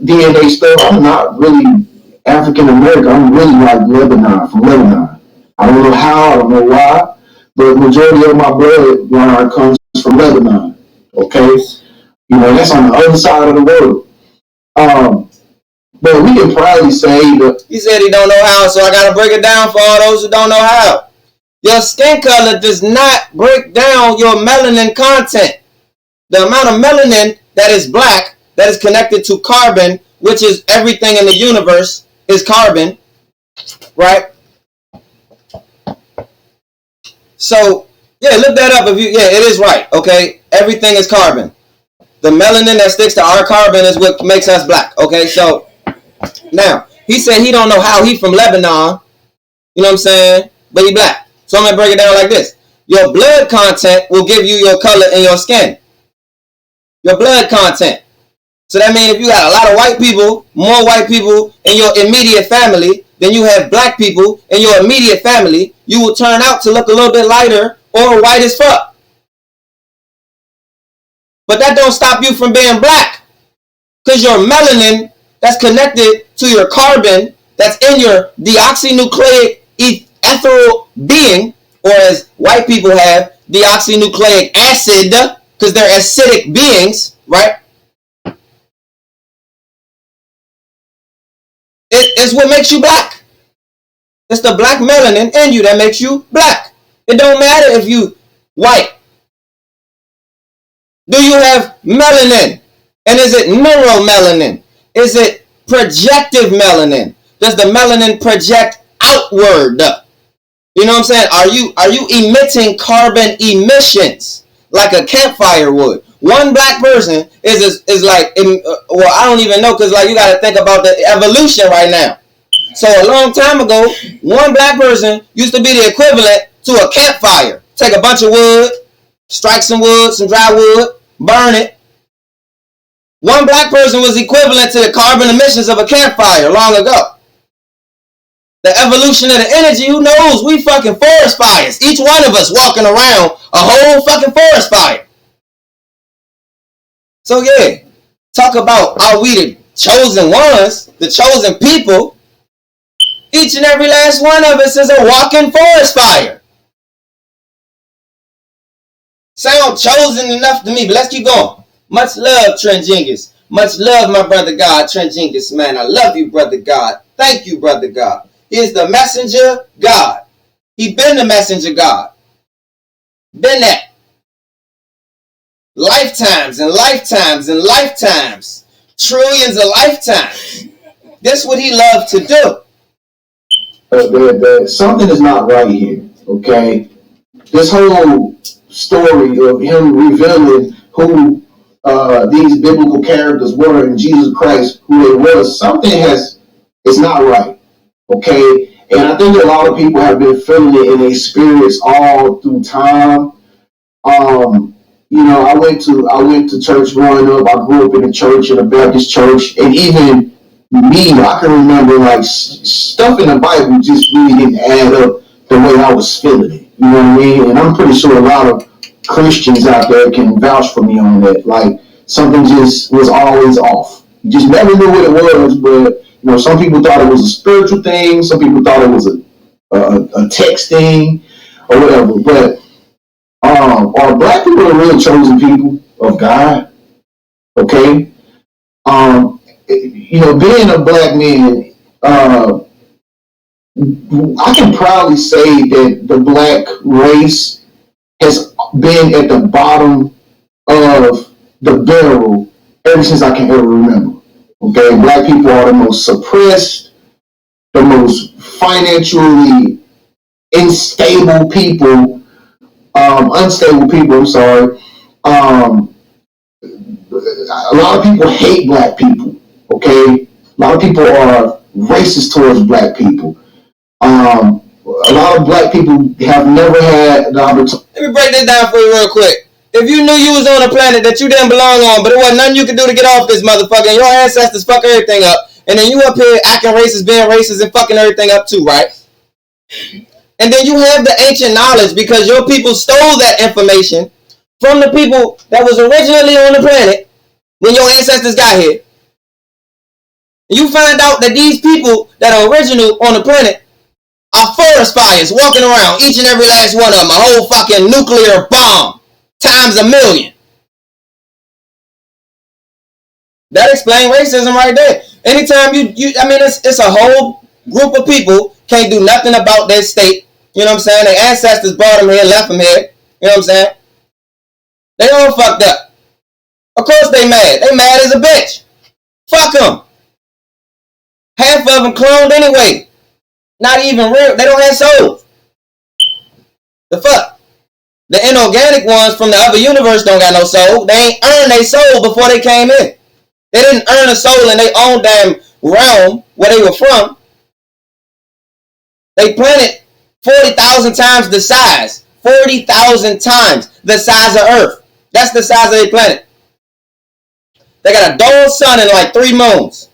DNA stuff, I'm not really African American. I'm really like Lebanon, from Lebanon. I don't know how, I don't know why, but the majority of my bloodline comes from Lebanon. Okay? You know, that's on the other side of the world. But we can probably say that. He said he don't know how, so I gotta break it down for all those who don't know how. Your skin color does not break down your melanin content. The amount of melanin that is black, that is connected to carbon, which is everything in the universe, is carbon, right? So, yeah, look that up. It is right, okay? Everything is carbon. The melanin that sticks to our carbon is what makes us black, okay? So, now, he said he don't know how he from Lebanon, you know what I'm saying? But he black. So I'm going to break it down like this. Your blood content will give you your color in your skin. Your blood content. So that means if you got a lot of white people, more white people in your immediate family than you have black people in your immediate family, you will turn out to look a little bit lighter or white as fuck. But that don't stop you from being black. Because your melanin that's connected to your carbon that's in your deoxynucleic ethereal being, or as white people have, deoxynucleic acid, because they're acidic beings, right? It's what makes you black. It's the black melanin in you that makes you black. It don't matter if you white. Do you have melanin? And is it neuromelanin? Is it projective melanin? Does the melanin project outward? You know what I'm saying? Are you emitting carbon emissions like a campfire would? One black person is like, well, I don't even know, because like you got to think about the evolution right now. So a long time ago, one black person used to be the equivalent to a campfire. Take a bunch of wood, strike some wood, some dry wood, burn it. One black person was equivalent to the carbon emissions of a campfire long ago. The evolution of the energy, who knows? We fucking forest fires. Each one of us walking around a whole fucking forest fire. So yeah, talk about are we the chosen ones, the chosen people. Each and every last one of us is a walking forest fire. Sound chosen enough to me, but let's keep going. Much love, Trent Jenkins. Much love, my brother God, Trent Jenkins, man. I love you, brother God. Thank you, brother God. He is the messenger God. He been the messenger God. Been that. Lifetimes and lifetimes and lifetimes. Trillions of lifetimes. This is what he loved to do. Something is not right here, okay? This whole story of him revealing who these biblical characters were in Jesus Christ, who they was, it's not right. Okay, and I think a lot of people have been feeling it in their spirits all through time. You know, I went to church growing up. I grew up in a church, in a Baptist church, and even me, I can remember like stuff in the Bible just really didn't add up the way I was feeling it. You know what I mean? And I'm pretty sure a lot of Christians out there can vouch for me on that. Like something just was always off. You just never knew what it was, but you know, some people thought it was a spiritual thing. Some people thought it was a text thing or whatever. But are black people the real chosen people of God? Okay. You know, being a black man, I can proudly say that the black race has been at the bottom of the barrel ever since I can ever remember. Okay, black people are the most suppressed, the most financially unstable people. A lot of people hate black people. Okay, a A lot of people are racist towards black people. A lot of black people have never had the opportunity. Let me break this down for you real quick. If you knew you was on a planet that you didn't belong on, but it wasn't nothing you could do to get off this motherfucker, and your ancestors fuck everything up, and then you up here acting racist, being racist, and fucking everything up too, right? And then you have the ancient knowledge because your people stole that information from the people that was originally on the planet when your ancestors got here. And you find out that these people that are original on the planet are forest fires walking around, each and every last one of them, a whole fucking nuclear bomb times a million. That explains racism right there. Anytime it's a whole group of people can't do nothing about their state. You know what I'm saying? Their ancestors brought them here, left them here. You know what I'm saying? They all fucked up. Of course they mad. They mad as a bitch. Fuck them. Half of them cloned anyway. Not even real. They don't have souls. The fuck? The inorganic ones from the other universe don't got no soul. They ain't earned their soul before they came in. They didn't earn a soul in their own damn realm where they were from. They planet 40,000 times the size. 40,000 times the size of Earth. That's the size of their planet. They got a dull sun and like 3 moons.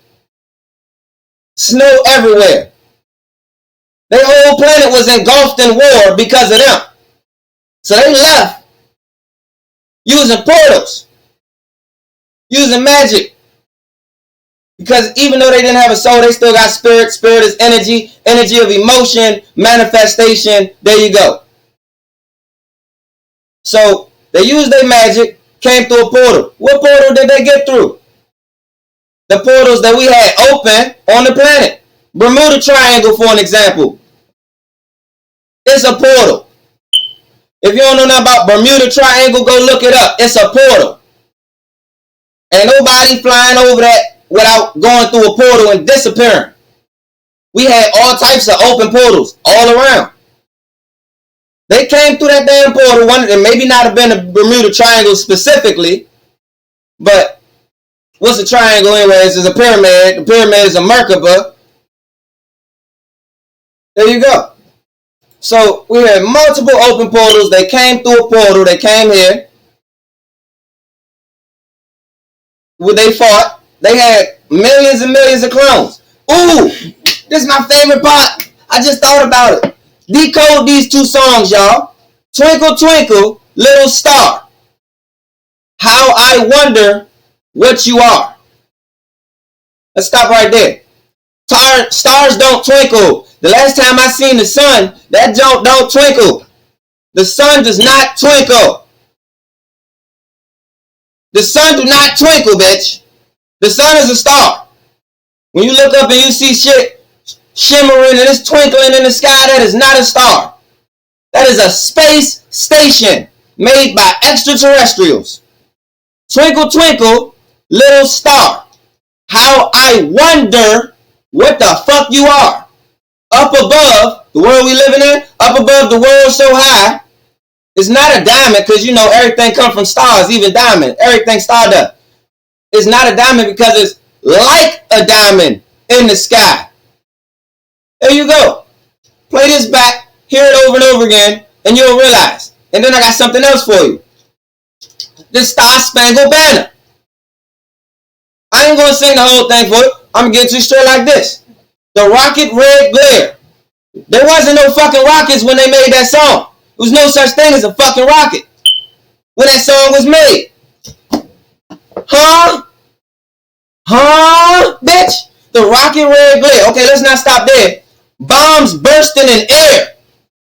Snow everywhere. Their whole planet was engulfed in war because of them. So they left using portals, using magic. Because even though they didn't have a soul, they still got spirit. Spirit is energy, energy of emotion, manifestation. There you go. So they used their magic, came through a portal. What portal did they get through? The portals that we had open on the planet. Bermuda Triangle, for an example. It's a portal. If you don't know nothing about Bermuda Triangle, go look it up. It's a portal. Ain't nobody flying over that without going through a portal and disappearing. We had all types of open portals all around. They came through that damn portal. One, it maybe not have been the Bermuda Triangle specifically, but what's a triangle anyways? It's a pyramid. The pyramid is a Merkaba. There you go. So we had multiple open portals. They came through a portal. They came here. When they fought, they had millions and millions of clones. Ooh, this is my favorite part. I just thought about it. Decode these 2 songs, y'all. Twinkle, twinkle, little star. How I wonder what you are. Let's stop right there. Stars don't twinkle. The last time I seen the sun, that don't twinkle. The sun does not twinkle. The sun do not twinkle, bitch. The sun is a star. When you look up and you see shit shimmering and it's twinkling in the sky, that is not a star. That is a space station made by extraterrestrials. Twinkle, twinkle, little star. How I wonder what the fuck you are. Up above, the world we living in, up above the world so high, it's not a diamond because, you know, everything comes from stars, even diamond. Everything star does. It's not a diamond because it's like a diamond in the sky. There you go. Play this back, hear it over and over again, and you'll realize. And then I got something else for you. The Star Spangled Banner. I ain't going to sing the whole thing for you. I'm going to get you straight like this. The rocket red glare. There wasn't no fucking rockets when they made that song. There was no such thing as a fucking rocket when that song was made. Huh? Bitch? The rocket red glare. Okay, let's not stop there. Bombs bursting in air.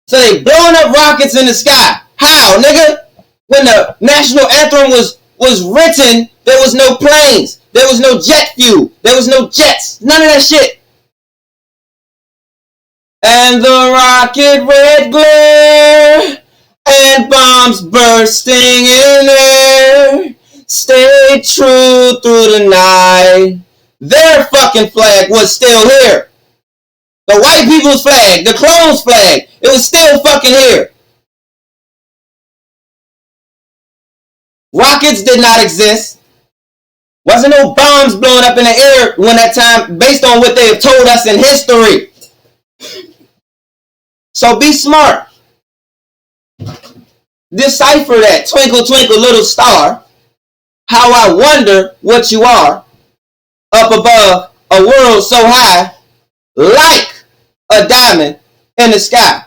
So they blowing up rockets in the sky. How, nigga? When the national anthem was written, there was no planes. There was no jet fuel. There was no jets. None of that shit. And the rocket red glare and bombs bursting in air. Stay true through the night. Their fucking flag was still here. The white people's flag, the clones' flag, it was still fucking here. Rockets did not exist. Wasn't no bombs blowing up in the air when that time, based on what they have told us in history. So be smart. Decipher that. Twinkle, twinkle, little star. How I wonder what you are up above a world so high, like a diamond in the sky.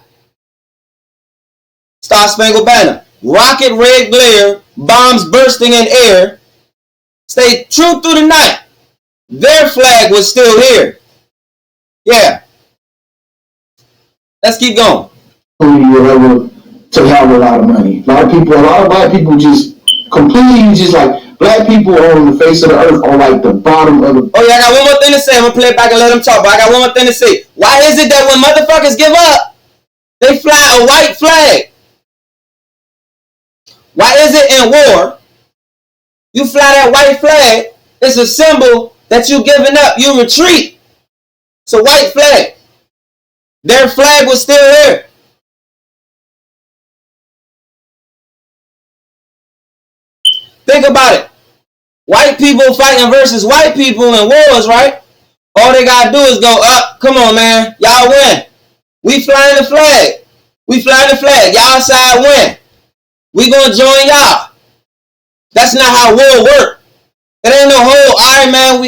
Star Spangled Banner. Rocket red glare, bombs bursting in air. Stayed true through the night. Their flag was still here. Yeah. Let's keep going. To have a lot of money. A lot of black people just completely just like, black people on the face of the earth are like the bottom of the... Oh yeah, I got one more thing to say. I'm going to play it back and let them talk, but I got one more thing to say. Why is it that when motherfuckers give up, they fly a white flag? Why is it in war, you fly that white flag, it's a symbol that you giving up, you retreat. It's a white flag. Their flag was still there. Think about it. White people fighting versus white people in wars, right? All they gotta do is go up. Come on, man. Y'all win. We flying the flag. We flying the flag. Y'all side win. We gonna join y'all. That's not how war work. It ain't no whole, alright, man,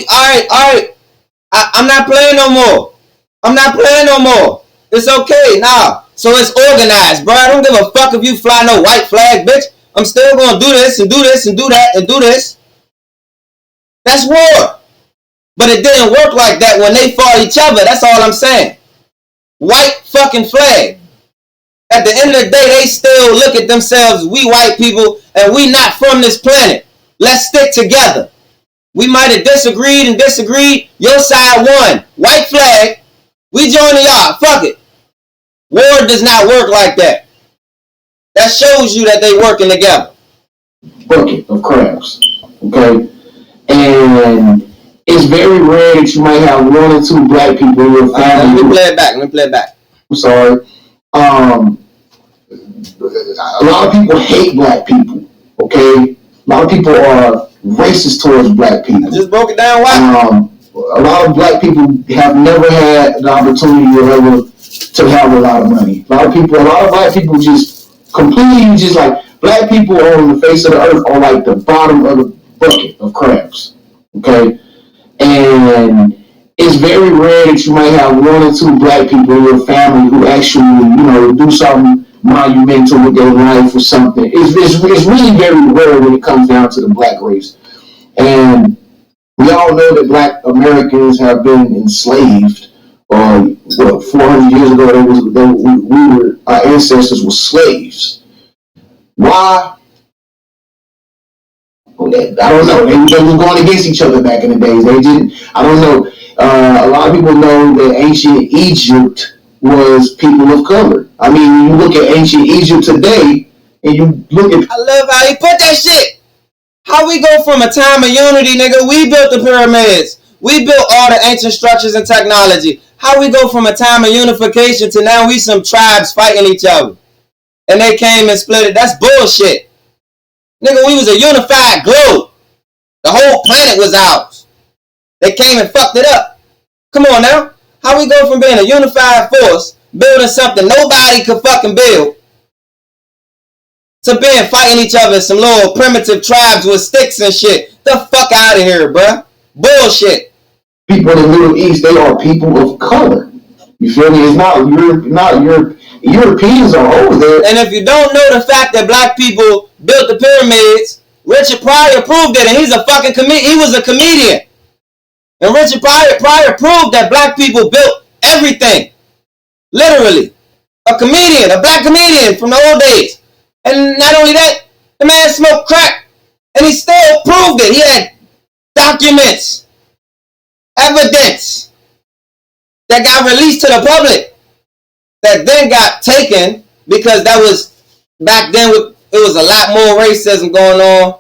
alright. I'm not playing no more. I'm not playing no more. It's okay, nah. So it's organized, bro. I don't give a fuck if you fly no white flag, bitch. I'm still gonna do this and do this and do that and do this. That's war. But it didn't work like that when they fought each other. That's all I'm saying. White fucking flag. At the end of the day, they still look at themselves, we white people, and we not from this planet. Let's stick together. We might have disagreed. Your side won. White flag. We joining y'all. Fuck it. War does not work like that. That shows you that they working together. Bucket of crabs. Okay? And it's very rare that you might have one or two black people in your family. Let me play it back. I'm sorry. A lot of people hate black people. Okay? A lot of people are racist towards black people. I just broke it down. Why? A lot of black people have never had the opportunity to have a lot of money. A lot of black people just completely just like, black people on the face of the earth are like the bottom of the bucket of crabs. Okay? And it's very rare that you might have one or two black people in your family who actually, do something monumental with their life or something. It's really very rare when it comes down to the black race. And we all know that black Americans have been enslaved. 400 years ago, our ancestors were slaves. Why? I don't know. They were going against each other back in the days. I don't know. A lot of people know that ancient Egypt was people of color. I mean, you look at ancient Egypt today, and you look at... I love how he put that shit. How we go from a time of unity, nigga? We built the pyramids. We built all the ancient structures and technology. How we go from a time of unification to now we some tribes fighting each other. And they came and split it. That's bullshit. Nigga, we was a unified globe. The whole planet was ours. They came and fucked it up. Come on now. How we go from being a unified force, building something nobody could fucking build, to being fighting each other, some little primitive tribes with sticks and shit. The fuck out of here, bruh. Bullshit. People in the Middle East, they are people of color. You feel me? It's not Europeans are over there. And if you don't know the fact that black people built the pyramids, Richard Pryor proved it, and he's a fucking he was a comedian. And Richard Pryor proved that black people built everything. Literally. A comedian, a black comedian from the old days. And not only that, the man smoked crack. And he still proved it. He had documents, evidence that got released to the public that then got taken because that was, back then it was a lot more racism going on.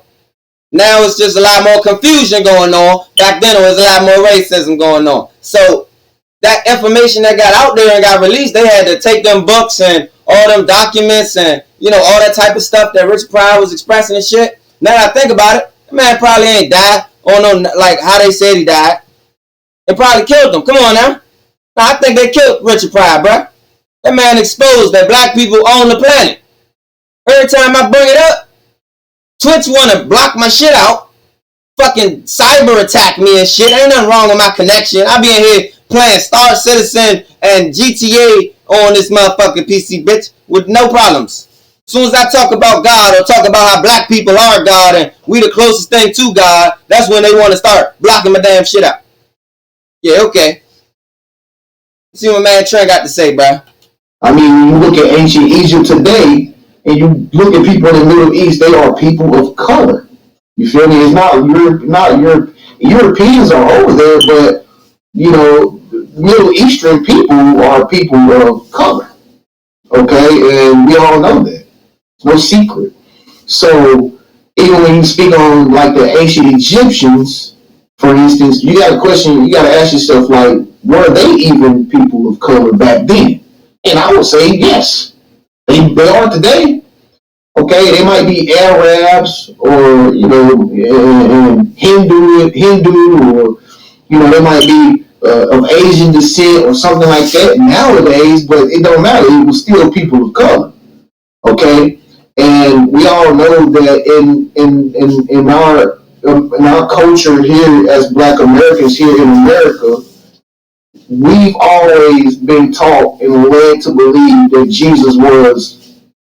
Now it's just a lot more confusion going on. Back then it was a lot more racism going on. So that information that got out there and got released, they had to take them books and all them documents and, all that type of stuff that Richard Pryor was expressing and shit. Now that I think about it, the man probably ain't died. on like how they said he died. They probably killed him. Come on now. I think they killed Richard Pryor, bro. That man exposed that black people own the planet. Every time I bring it up, Twitch wanna block my shit out. Fucking cyber attack me and shit. Ain't nothing wrong with my connection. I be in here playing Star Citizen and GTA on this motherfucking PC, bitch, with no problems. As soon as I talk about God or talk about how black people are God and we the closest thing to God, that's when they want to start blocking my damn shit out. Yeah, okay. See what man Trent got to say, bro. I mean, when you look at ancient Egypt today, and you look at people in the Middle East, they are people of color. You feel me? It's not Europeans are over there, but you know, Middle Eastern people are people of color. Okay, and we all know that. It's no secret. So even when you speak on like the ancient Egyptians, for instance, you got to ask yourself, like, were they even people of color back then? And I would say yes. They are today. Okay, they might be Arabs or, you know, Hindu, or, you know, they might be of Asian descent or something like that nowadays, but it don't matter. It was still people of color. Okay, and we all know that in our culture here as Black Americans here in America, we've always been taught and led to believe that Jesus was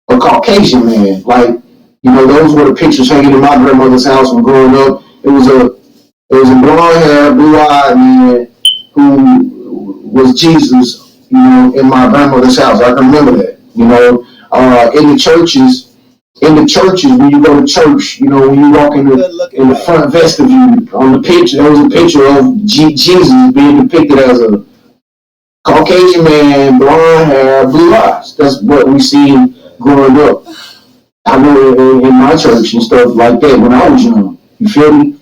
a Caucasian man. Like, you know, those were the pictures hanging in my grandmother's house when growing up. It was a blonde hair, blue-eyed man who was Jesus, you know, in my grandmother's house. I can remember that. You know, in the churches, when you go to church, you know, when you walk in the front vestibule, on the picture, there was a picture of Jesus being depicted as a Caucasian man, blonde hair, blue eyes. That's what we seen growing up. I know in my church and stuff like that when I was young. You feel me?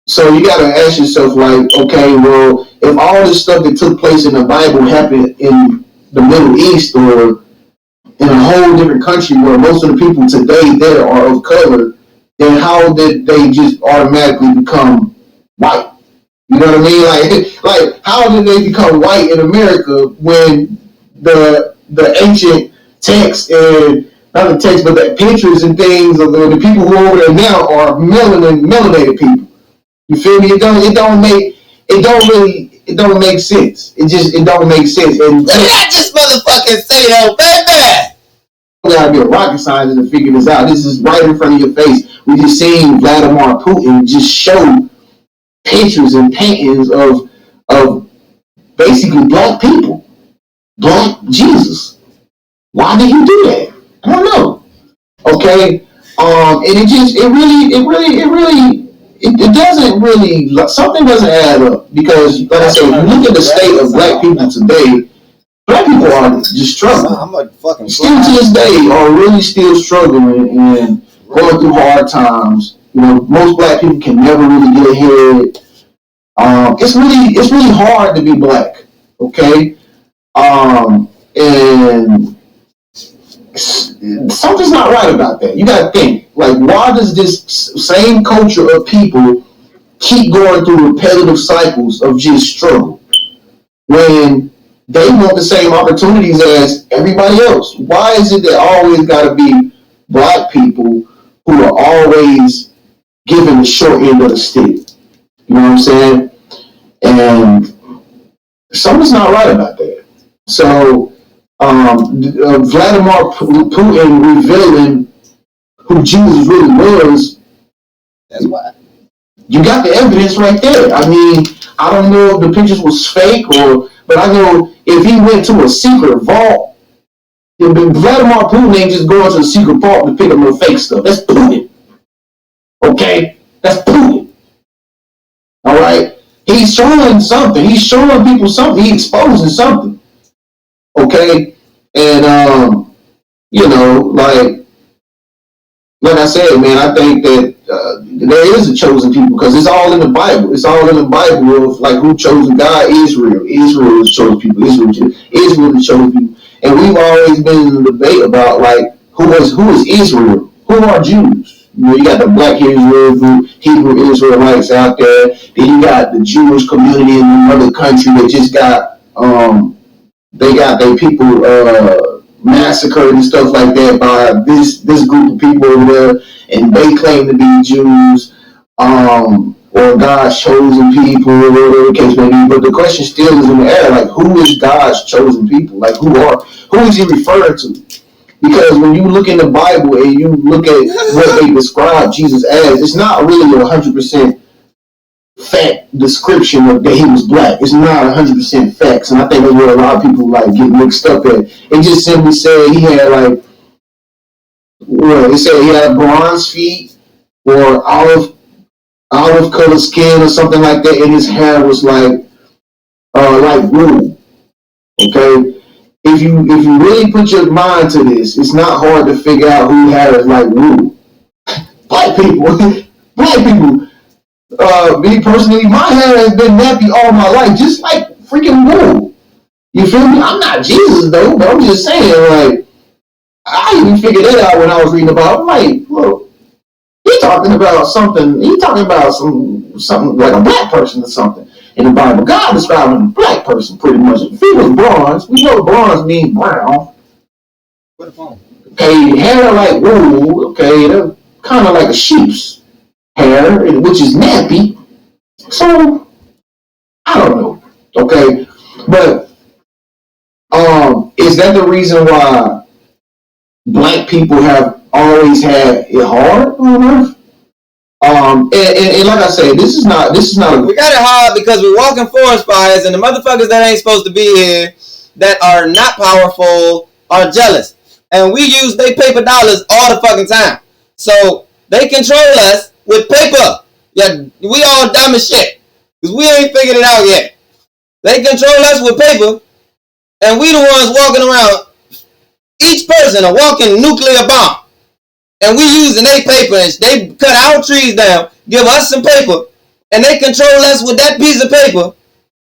So you gotta ask yourself, like, okay, well, if all this stuff that took place in the Bible happened in the Middle East or in a whole different country where most of the people today there are of color, then how did they just automatically become white? You know what I mean? Like how did they become white in America when the ancient text, and not the text, but the pictures and things of the people who are over there now are melanated people? You feel me? It don't make sense. It don't make sense. And look at that just motherfucking say though, baby. You gotta be a rocket scientist to figure this out. This is right in front of your face. We just seen Vladimir Putin just show pictures and paintings of basically black people, black Jesus. Why did he do that? I don't know. Okay, and it doesn't really, something doesn't add up, because like I said, look at the state of black people today. Black people are just struggling. Still to this day are really still struggling and going through hard times. You know, most black people can never really get ahead. It's really hard to be black. Okay, and something's not right about that. You gotta think, like, why does this same culture of people keep going through repetitive cycles of just struggle when they want the same opportunities as everybody else? Why is it that always gotta be black people who are always given the short end of the stick? You know what I'm saying? And something's not right about that. So Vladimir Putin revealing who Jesus really was. That's why. You got the evidence right there. I mean, I don't know if the pictures was fake but I know if he went to a secret vault, Vladimir Putin ain't just going to a secret vault to pick up no fake stuff. That's Putin. Okay? That's Putin. All right? He's showing something. He's showing people something. He's exposing something. Okay? And, you know, like I said, man, I think that there is a chosen people, because it's all in the Bible. It's all in the Bible of, like, who chose God? Israel. Israel is chosen people. Israel is chosen people. And we've always been in the debate about, like, who is Israel? Who are Jews? you got the black Hebrew Israelites out there. Then you got the Jewish community in another country that just got they got their people massacred and stuff like that by this group of people over there, and they claim to be Jews, or God's chosen people, or whatever the case may be. But the question still is in the air, like, who is God's chosen people? Like, who is he referring to? Because when you look in the Bible and you look at what they describe Jesus as, it's not really 100% fact description of that he was black. It's not 100% facts, and I think that's where a lot of people like get mixed up at. It just simply said he had like, well, it said he had bronze feet or olive colored skin or something like that, and his hair was like wool. Okay. If you really put your mind to this, it's not hard to figure out who hair is like wool. Black people. Me personally, my hair has been nappy all my life, just like freaking wool. You feel me? I'm not Jesus though, but I'm just saying, like, I even figured that out when I was reading about it. I'm like, look, he's talking about something. He's talking about something like a black person or something. In the Bible, God describing a black person pretty much. If he was bronze, we know bronze means brown. Okay, hair like wool. Okay, they're kind of like a sheep's hair, which is nappy. So I don't know. Okay, but is that the reason why black people have always had it hard on earth? And like I said, this is not we got it hard because we walk in forest fires, and the motherfuckers that ain't supposed to be here, that are not powerful, are jealous, and we use their paper dollars all the fucking time. So they control us with paper. Yeah, we all dumb as shit because we ain't figured it out yet. They control us with paper, and we the ones walking around. Each person a walking nuclear bomb. And we using their paper, and they cut our trees down, give us some paper, and they control us with that piece of paper.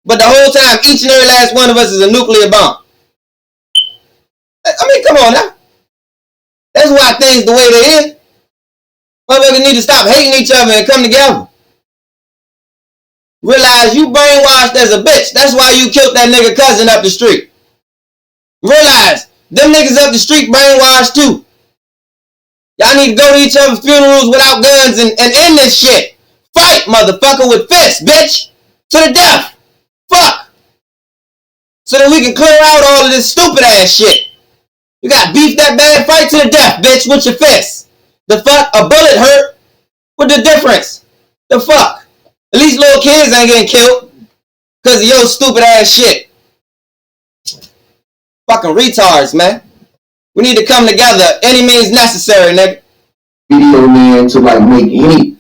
But the whole time, each and every last one of us is a nuclear bomb. I mean, come on now. That's why things the way they is. Motherfuckers need to stop hating each other and come together. Realize you brainwashed as a bitch. That's why you killed that nigga cousin up the street. Realize them niggas up the street brainwashed too. Y'all need to go to each other's funerals without guns and end this shit. Fight, motherfucker, with fists, bitch. To the death. Fuck. So that we can clear out all of this stupid ass shit. You got beef that bad, fight to the death, bitch, with your fists. The fuck? A bullet hurt? What the difference? The fuck? At least little kids ain't getting killed because of your stupid ass shit. Fucking retards, man. We need to come together any means necessary, nigga. Video man to like make any.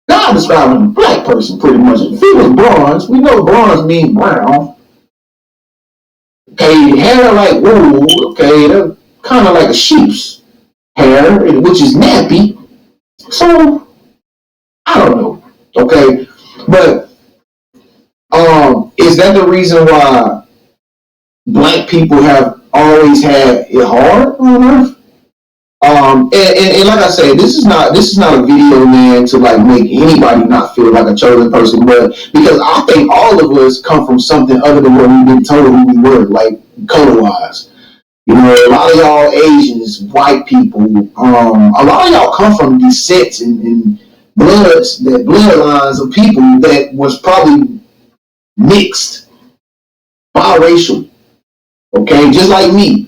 God describing a black person pretty much. If he was bronze, we know bronze means brown. Okay, hair like wool. Okay, they're kind of like a sheep's hair, which is nappy. So I don't know. Okay, but is that the reason why black people have always had it hard on earth? And like I said, this is not a video, man, to like make anybody not feel like a chosen person, but because I think all of us come from something other than what we've been told who we were, like color-wise. You know, a lot of y'all Asians, white people, a lot of y'all come from descents and bloodlines of people that was probably mixed, biracial. Okay, just like me.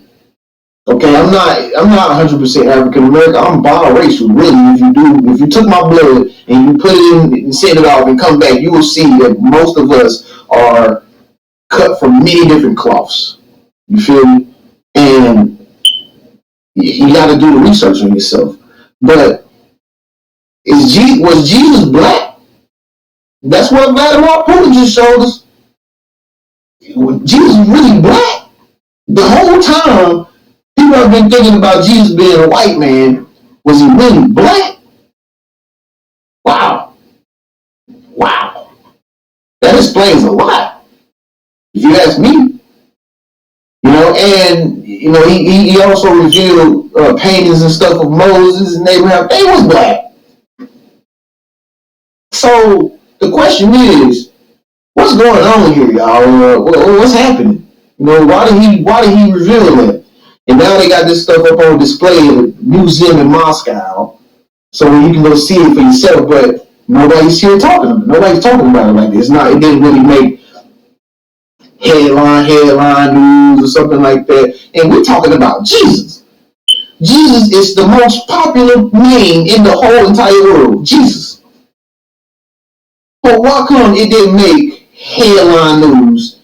Okay, I'm not 100% African American. I'm biracial, really. If you took my blood and you put it in and send it off and come back, you will see that most of us are cut from many different cloths. You feel me? And you got to do the research on yourself. But was Jesus black? That's what Vladimir Putin just showed us. Jesus really black? The whole time, people have been thinking about Jesus being a white man. Was he really black? Wow. That explains a lot, if you ask me. You know, And you know, he also revealed paintings and stuff of Moses and Abraham. They was black. So the question is, what's going on here, y'all? What's happening? You know, why did he reveal it? And now they got this stuff up on display in a museum in Moscow, so you can go see it for yourself. But nobody's here talking about it. Nobody's talking about it like this. It didn't really make headline news or something like that. And we're talking about Jesus. Jesus is the most popular name in the whole entire world. Jesus. But why come it didn't make headline news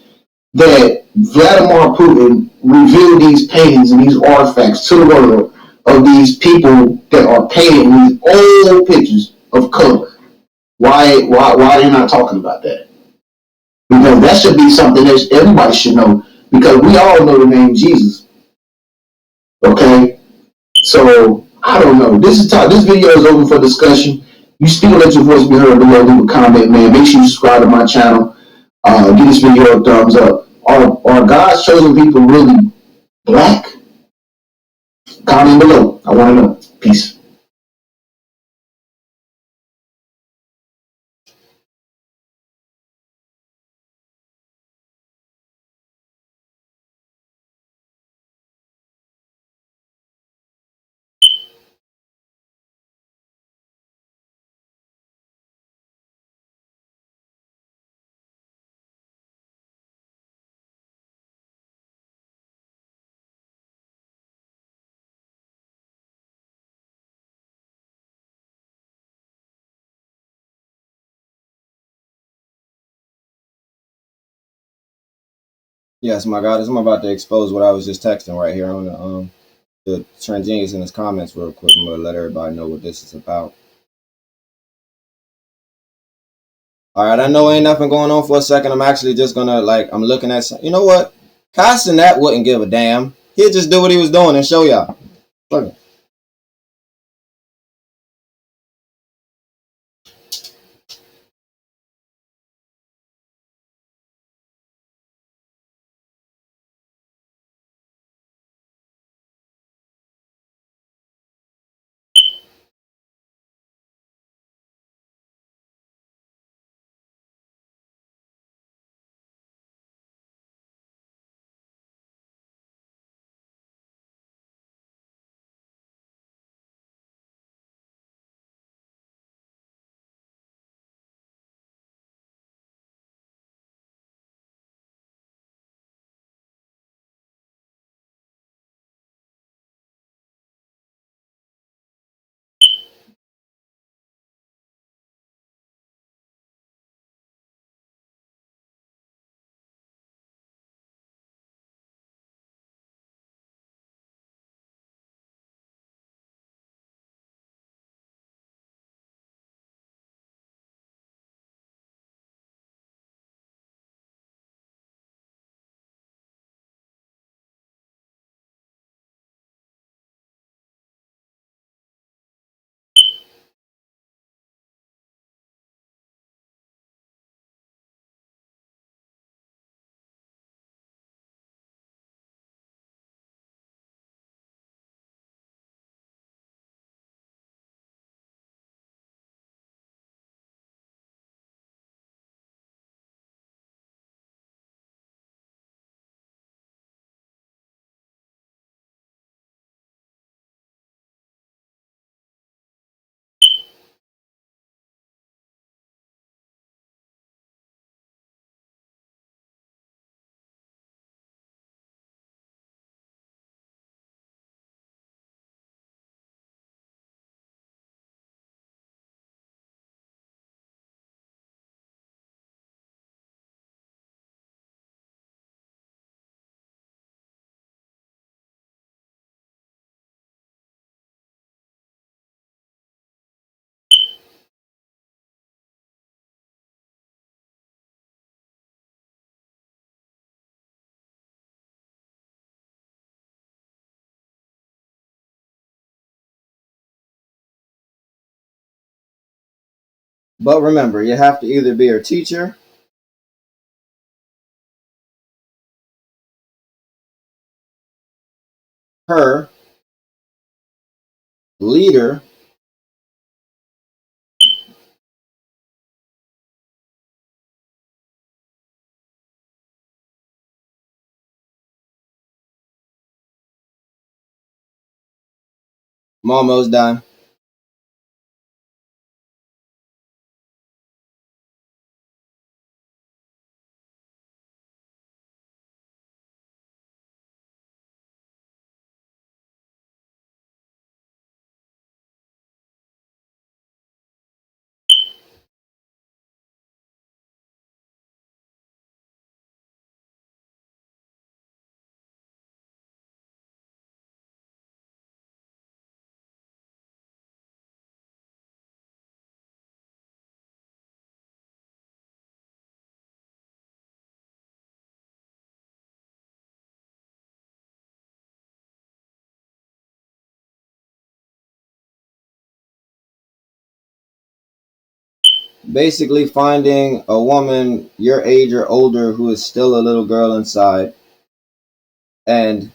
that Vladimir Putin revealed these paintings and these artifacts to the world of these people that are painting these old pictures of color? Why they're not talking about that? Because that should be something that everybody should know. Because we all know the name Jesus. Okay, so I don't know. This video is open for discussion. You still let your voice be heard below. Leave a comment, man. Make sure you subscribe to my channel. Give this video a thumbs up. Are God's chosen people really black? Comment below. I want to know. Peace. Yes, my God, I'm about to expose what I was just texting right here on the Trend Genius in his comments real quick. I'm gonna let everybody know what this is about. All right, I know ain't nothing going on for a second. I'm actually just gonna I'm looking at you know what? Castanet wouldn't give a damn. He'd just do what he was doing and show y'all. Look. But remember, you have to either be a teacher her leader I'm almost done. Basically, finding a woman your age or older who is still a little girl inside, and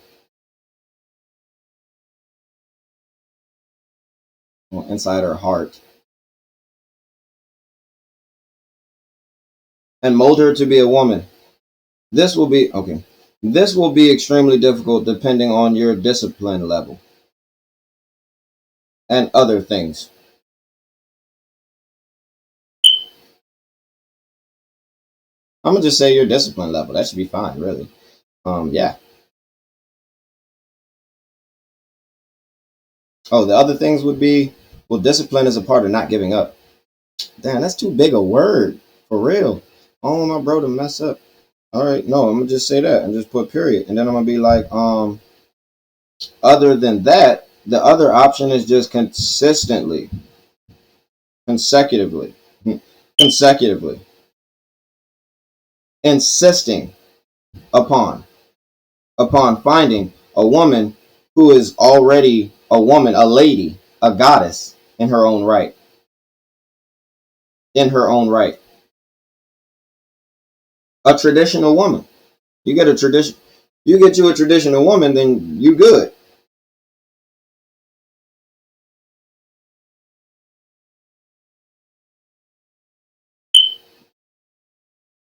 well, inside her heart, and mold her to be a woman. This will be okay. This will be extremely difficult depending on your discipline level and other things. I'm gonna just say your discipline level. That should be fine, really. Yeah. Oh, the other things would be, well, discipline is a part of not giving up. Damn, that's too big a word for real. I don't want my bro to mess up. All right, no, I'm gonna just say that and just put period, and then I'm gonna be like, other than that, the other option is just consecutively, consecutively, insisting upon finding a woman who is already a woman, a lady, a goddess in her own right. In her own right. A traditional woman. You get you a traditional woman, then you good.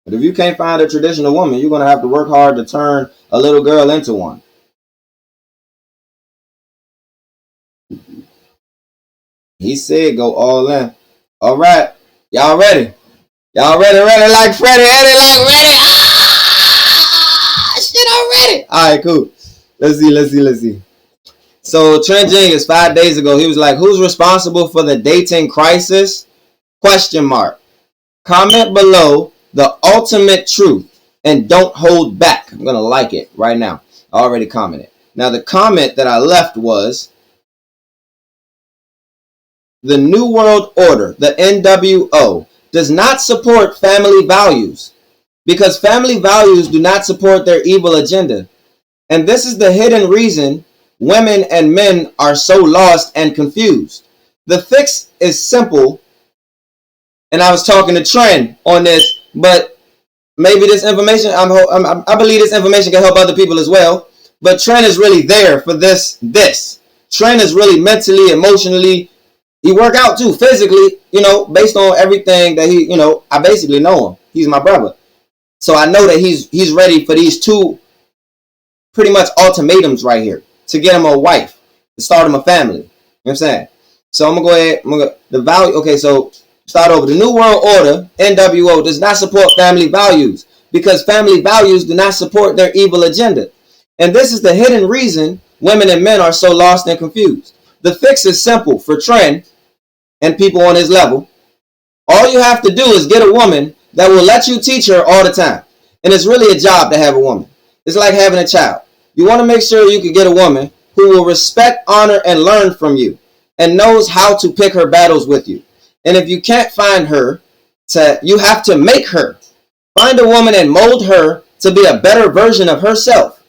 But if you can't find a traditional woman, you're gonna have to work hard to turn a little girl into one. He said go all in. All right. Y'all ready? Y'all ready like Freddie? Ready like ready? Ah, shit, I'm ready. All right, cool. Let's see. So Trent Jingles 5 days ago, he was like, who's responsible for the dating crisis? Question mark. Comment below the ultimate truth and don't hold back. I'm going to like it right now. I already commented. Now the comment that I left was, the New World Order, the NWO, does not support family values because family values do not support their evil agenda. And this is the hidden reason women and men are so lost and confused. The fix is simple. And I was talking to Trent on this, but maybe this information, I believe this information can help other people as well. But Trent is really there for this. Trent is really mentally, emotionally, he work out too, physically, based on everything that he, I basically know him. He's my brother. So I know that he's ready for these two pretty much ultimatums right here to get him a wife, to start him a family. You know what I'm saying? So I'm going to go ahead, the value, okay, so start over. The New World Order, NWO, does not support family values because family values do not support their evil agenda. And this is the hidden reason women and men are so lost and confused. The fix is simple for Trent and people on his level. All you have to do is get a woman that will let you teach her all the time. And it's really a job to have a woman. It's like having a child. You want to make sure you can get a woman who will respect, honor, and learn from you and knows how to pick her battles with you. And if you can't find her, you have to make her. Find a woman and mold her to be a better version of herself.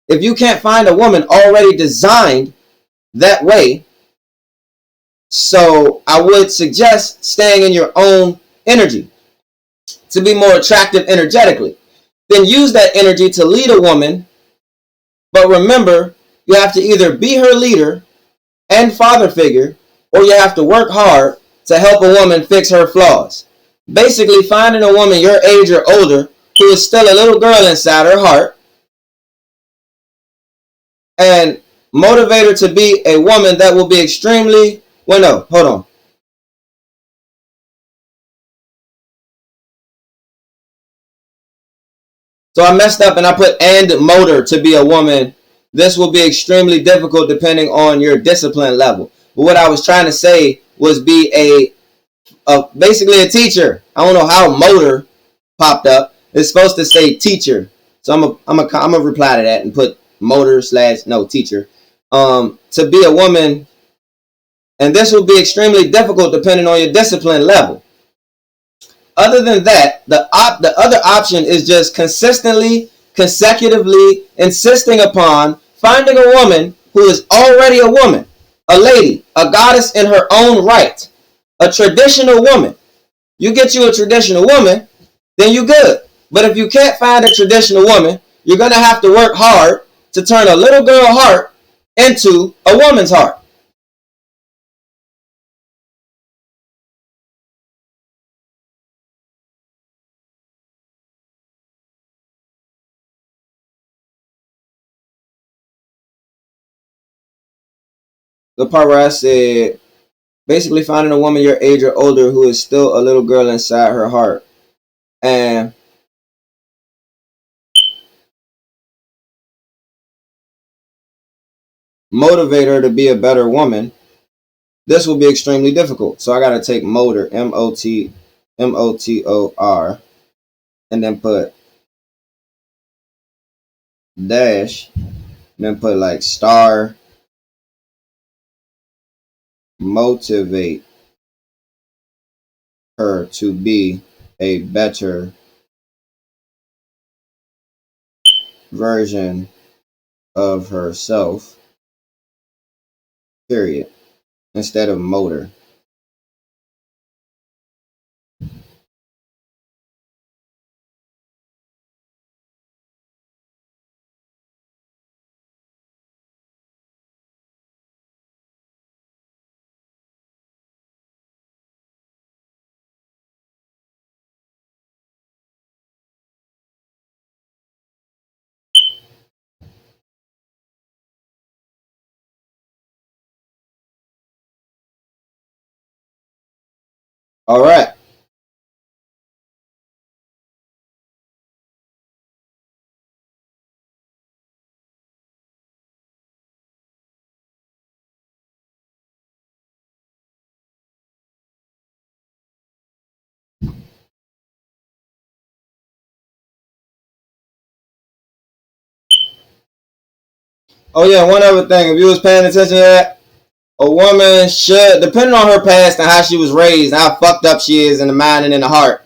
If you can't find a woman already designed that way, so I would suggest staying in your own energy to be more attractive energetically. Then use that energy to lead a woman. But remember You have to either be her leader and father figure, or you have to work hard to help a woman fix her flaws. Basically, finding a woman your age or older who is still a little girl inside her heart and motivate her to be a woman that will be extremely, well, no, hold on. So I messed up and I put and motor to be a woman. This will be extremely difficult depending on your discipline level. But what I was trying to say was be basically a teacher. I don't know how motor popped up. It's supposed to say teacher. So I'm gonna reply to that and put motor / no teacher. To be a woman, and this will be extremely difficult depending on your discipline level. Other than that, the other option is just consecutively insisting upon finding a woman who is already a woman, a lady, a goddess in her own right, a traditional woman. You get you a traditional woman, then you good. But if you can't find a traditional woman, you're going to have to work hard to turn a little girl heart into a woman's heart. The part where I said, basically finding a woman your age or older who is still a little girl inside her heart. And motivate her to be a better woman. This will be extremely difficult. So I got to take motor, MOTOR, and then put dash, and then put like star, motivate her to be a better version of herself, period, instead of motor. All right. Oh yeah, one other thing. If you was paying attention to that, a woman should, depending on her past and how she was raised, and how fucked up she is in the mind and in the heart.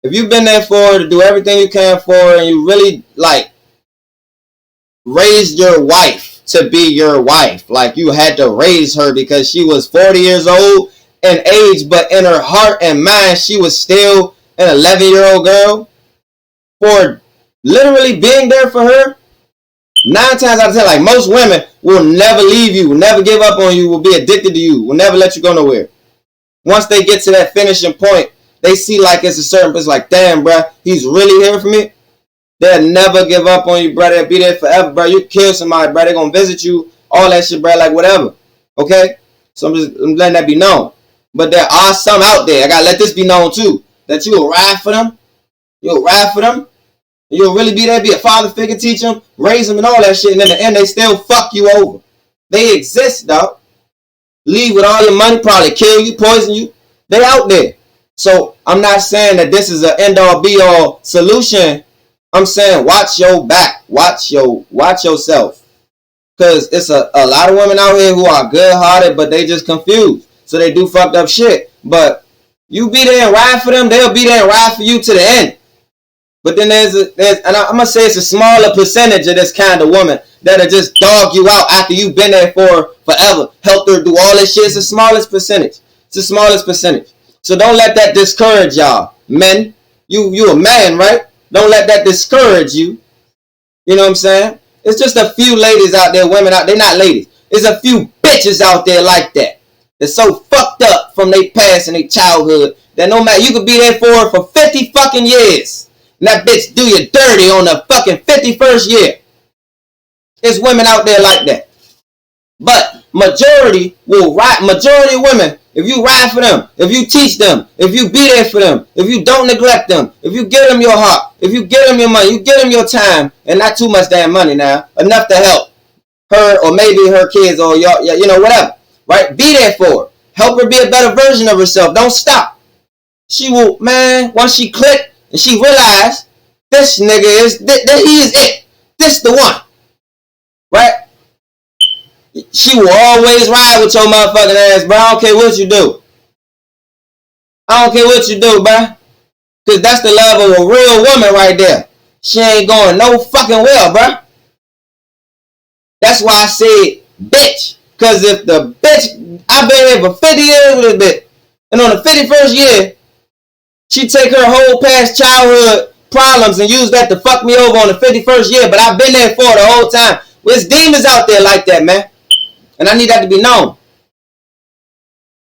If you've been there for her to do everything you can for her, and you really like raised your wife to be your wife, like you had to raise her because she was 40 years old in age, but in her heart and mind she was still an 11-year-old girl, for literally being there for her, 9 times out of 10, like most women will never leave you, will never give up on you, will be addicted to you, will never let you go nowhere. Once they get to that finishing point, they see like it's a certain, it's like, damn, bro, he's really here for me. They'll never give up on you, bro. They'll be there forever, bro. You kill somebody, bro. They're going to visit you, all that shit, bro, like whatever. Okay? So I'm letting that be known. But there are some out there, I got to let this be known too, that you will ride for them. You'll ride for them. You'll really be there, be a father figure, teach them, raise them and all that shit. And in the end, they still fuck you over. They exist, dog. Leave with all your money, probably kill you, poison you. They out there. So I'm not saying that this is an end-all, be-all solution. I'm saying watch your back. Watch yourself. Because it's a lot of women out here who are good-hearted, but they just confused. So they do fucked up shit. But you be there and ride for them, they'll be there and ride for you to the end. But then there's and I'm going to say it's a smaller percentage of this kind of woman that'll just dog you out after you've been there for forever. Help her do all this shit. It's the smallest percentage. It's the smallest percentage. So don't let that discourage y'all. Men, you a man, right? Don't let that discourage you. You know what I'm saying? It's just a few ladies out there, women out there, not ladies. There's a few bitches out there like that. They're so fucked up from their past and their childhood that no matter, you could be there for 50 fucking years. And that bitch do you dirty on the fucking 51st year. There's women out there like that. But majority will ride, majority of women, if you ride for them, if you teach them, if you be there for them, if you don't neglect them, if you give them your heart, if you give them your money, you give them your time, and not too much damn money now, enough to help her or maybe her kids or your, you know, whatever, right? Be there for her. Help her be a better version of herself. Don't stop. She will, man, once she click and she realize this nigga is, that he is it. This the one, right? She will always ride with your motherfucking ass, bro. I don't care what you do. I don't care what you do, bro. Because that's the love of a real woman right there. She ain't going no fucking well, bro. That's why I said bitch. Because if the bitch, I've been here for 50 years with this bitch. And on the 51st year, she take her whole past childhood problems and use that to fuck me over on the 51st year. But I've been there for the whole time. There's demons out there like that, man. And I need that to be known.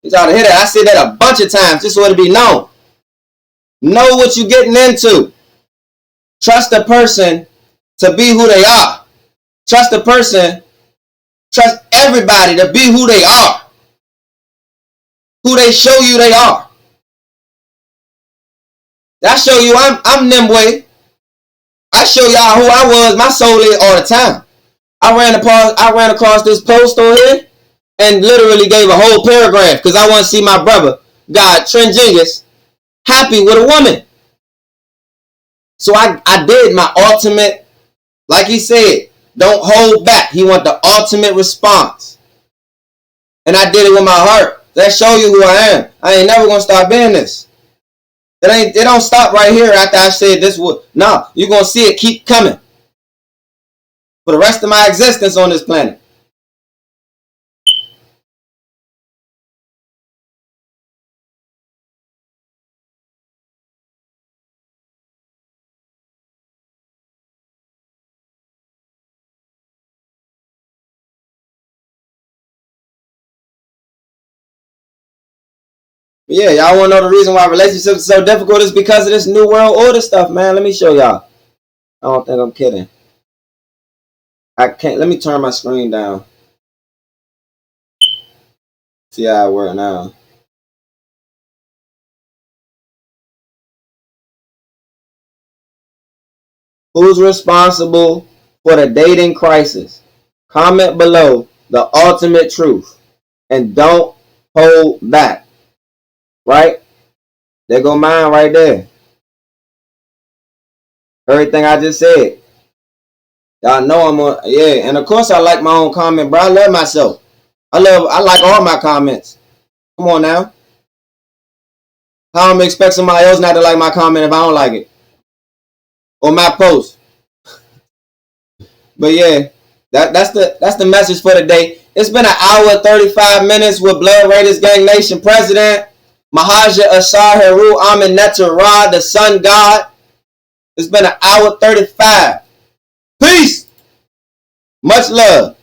Y'all to hear that. I said that a bunch of times just so it to be known. Know what you're getting into. Trust a person to be who they are. Trust a person. Trust everybody to be who they are. Who they show you they are. I show you I'm Nimway. I show y'all who I was, my soul is all the time. I ran across this post on here and literally gave a whole paragraph because I want to see my brother, God, Trent Jingis, happy with a woman. So I did my ultimate, like he said, don't hold back. He want the ultimate response. And I did it with my heart. That show you who I am. I ain't never going to stop being this. It don't stop right here after I said this would. No, you're going to see it keep coming. For the rest of my existence on this planet. But yeah, y'all want to know the reason why relationships are so difficult is because of this new world order stuff, man. Let me show y'all. I don't think I'm kidding. I can't. Let me turn my screen down. See how it works now. Who's responsible for the dating crisis? Comment below the ultimate truth. And don't hold back. Right? There go mine right there. Everything I just said. Y'all know I'm on, yeah, and of course I like my own comment, bro. I love myself. I like all my comments. Come on now. How am I expect somebody else not to like my comment if I don't like it? Or my post. But yeah, that's the message for today. It's been an hour 35 minutes with Blood Raiders Gang Nation President Mahaja Asar Heru Amin Netarah, the Sun God. It's been an hour 35. Peace. Much love.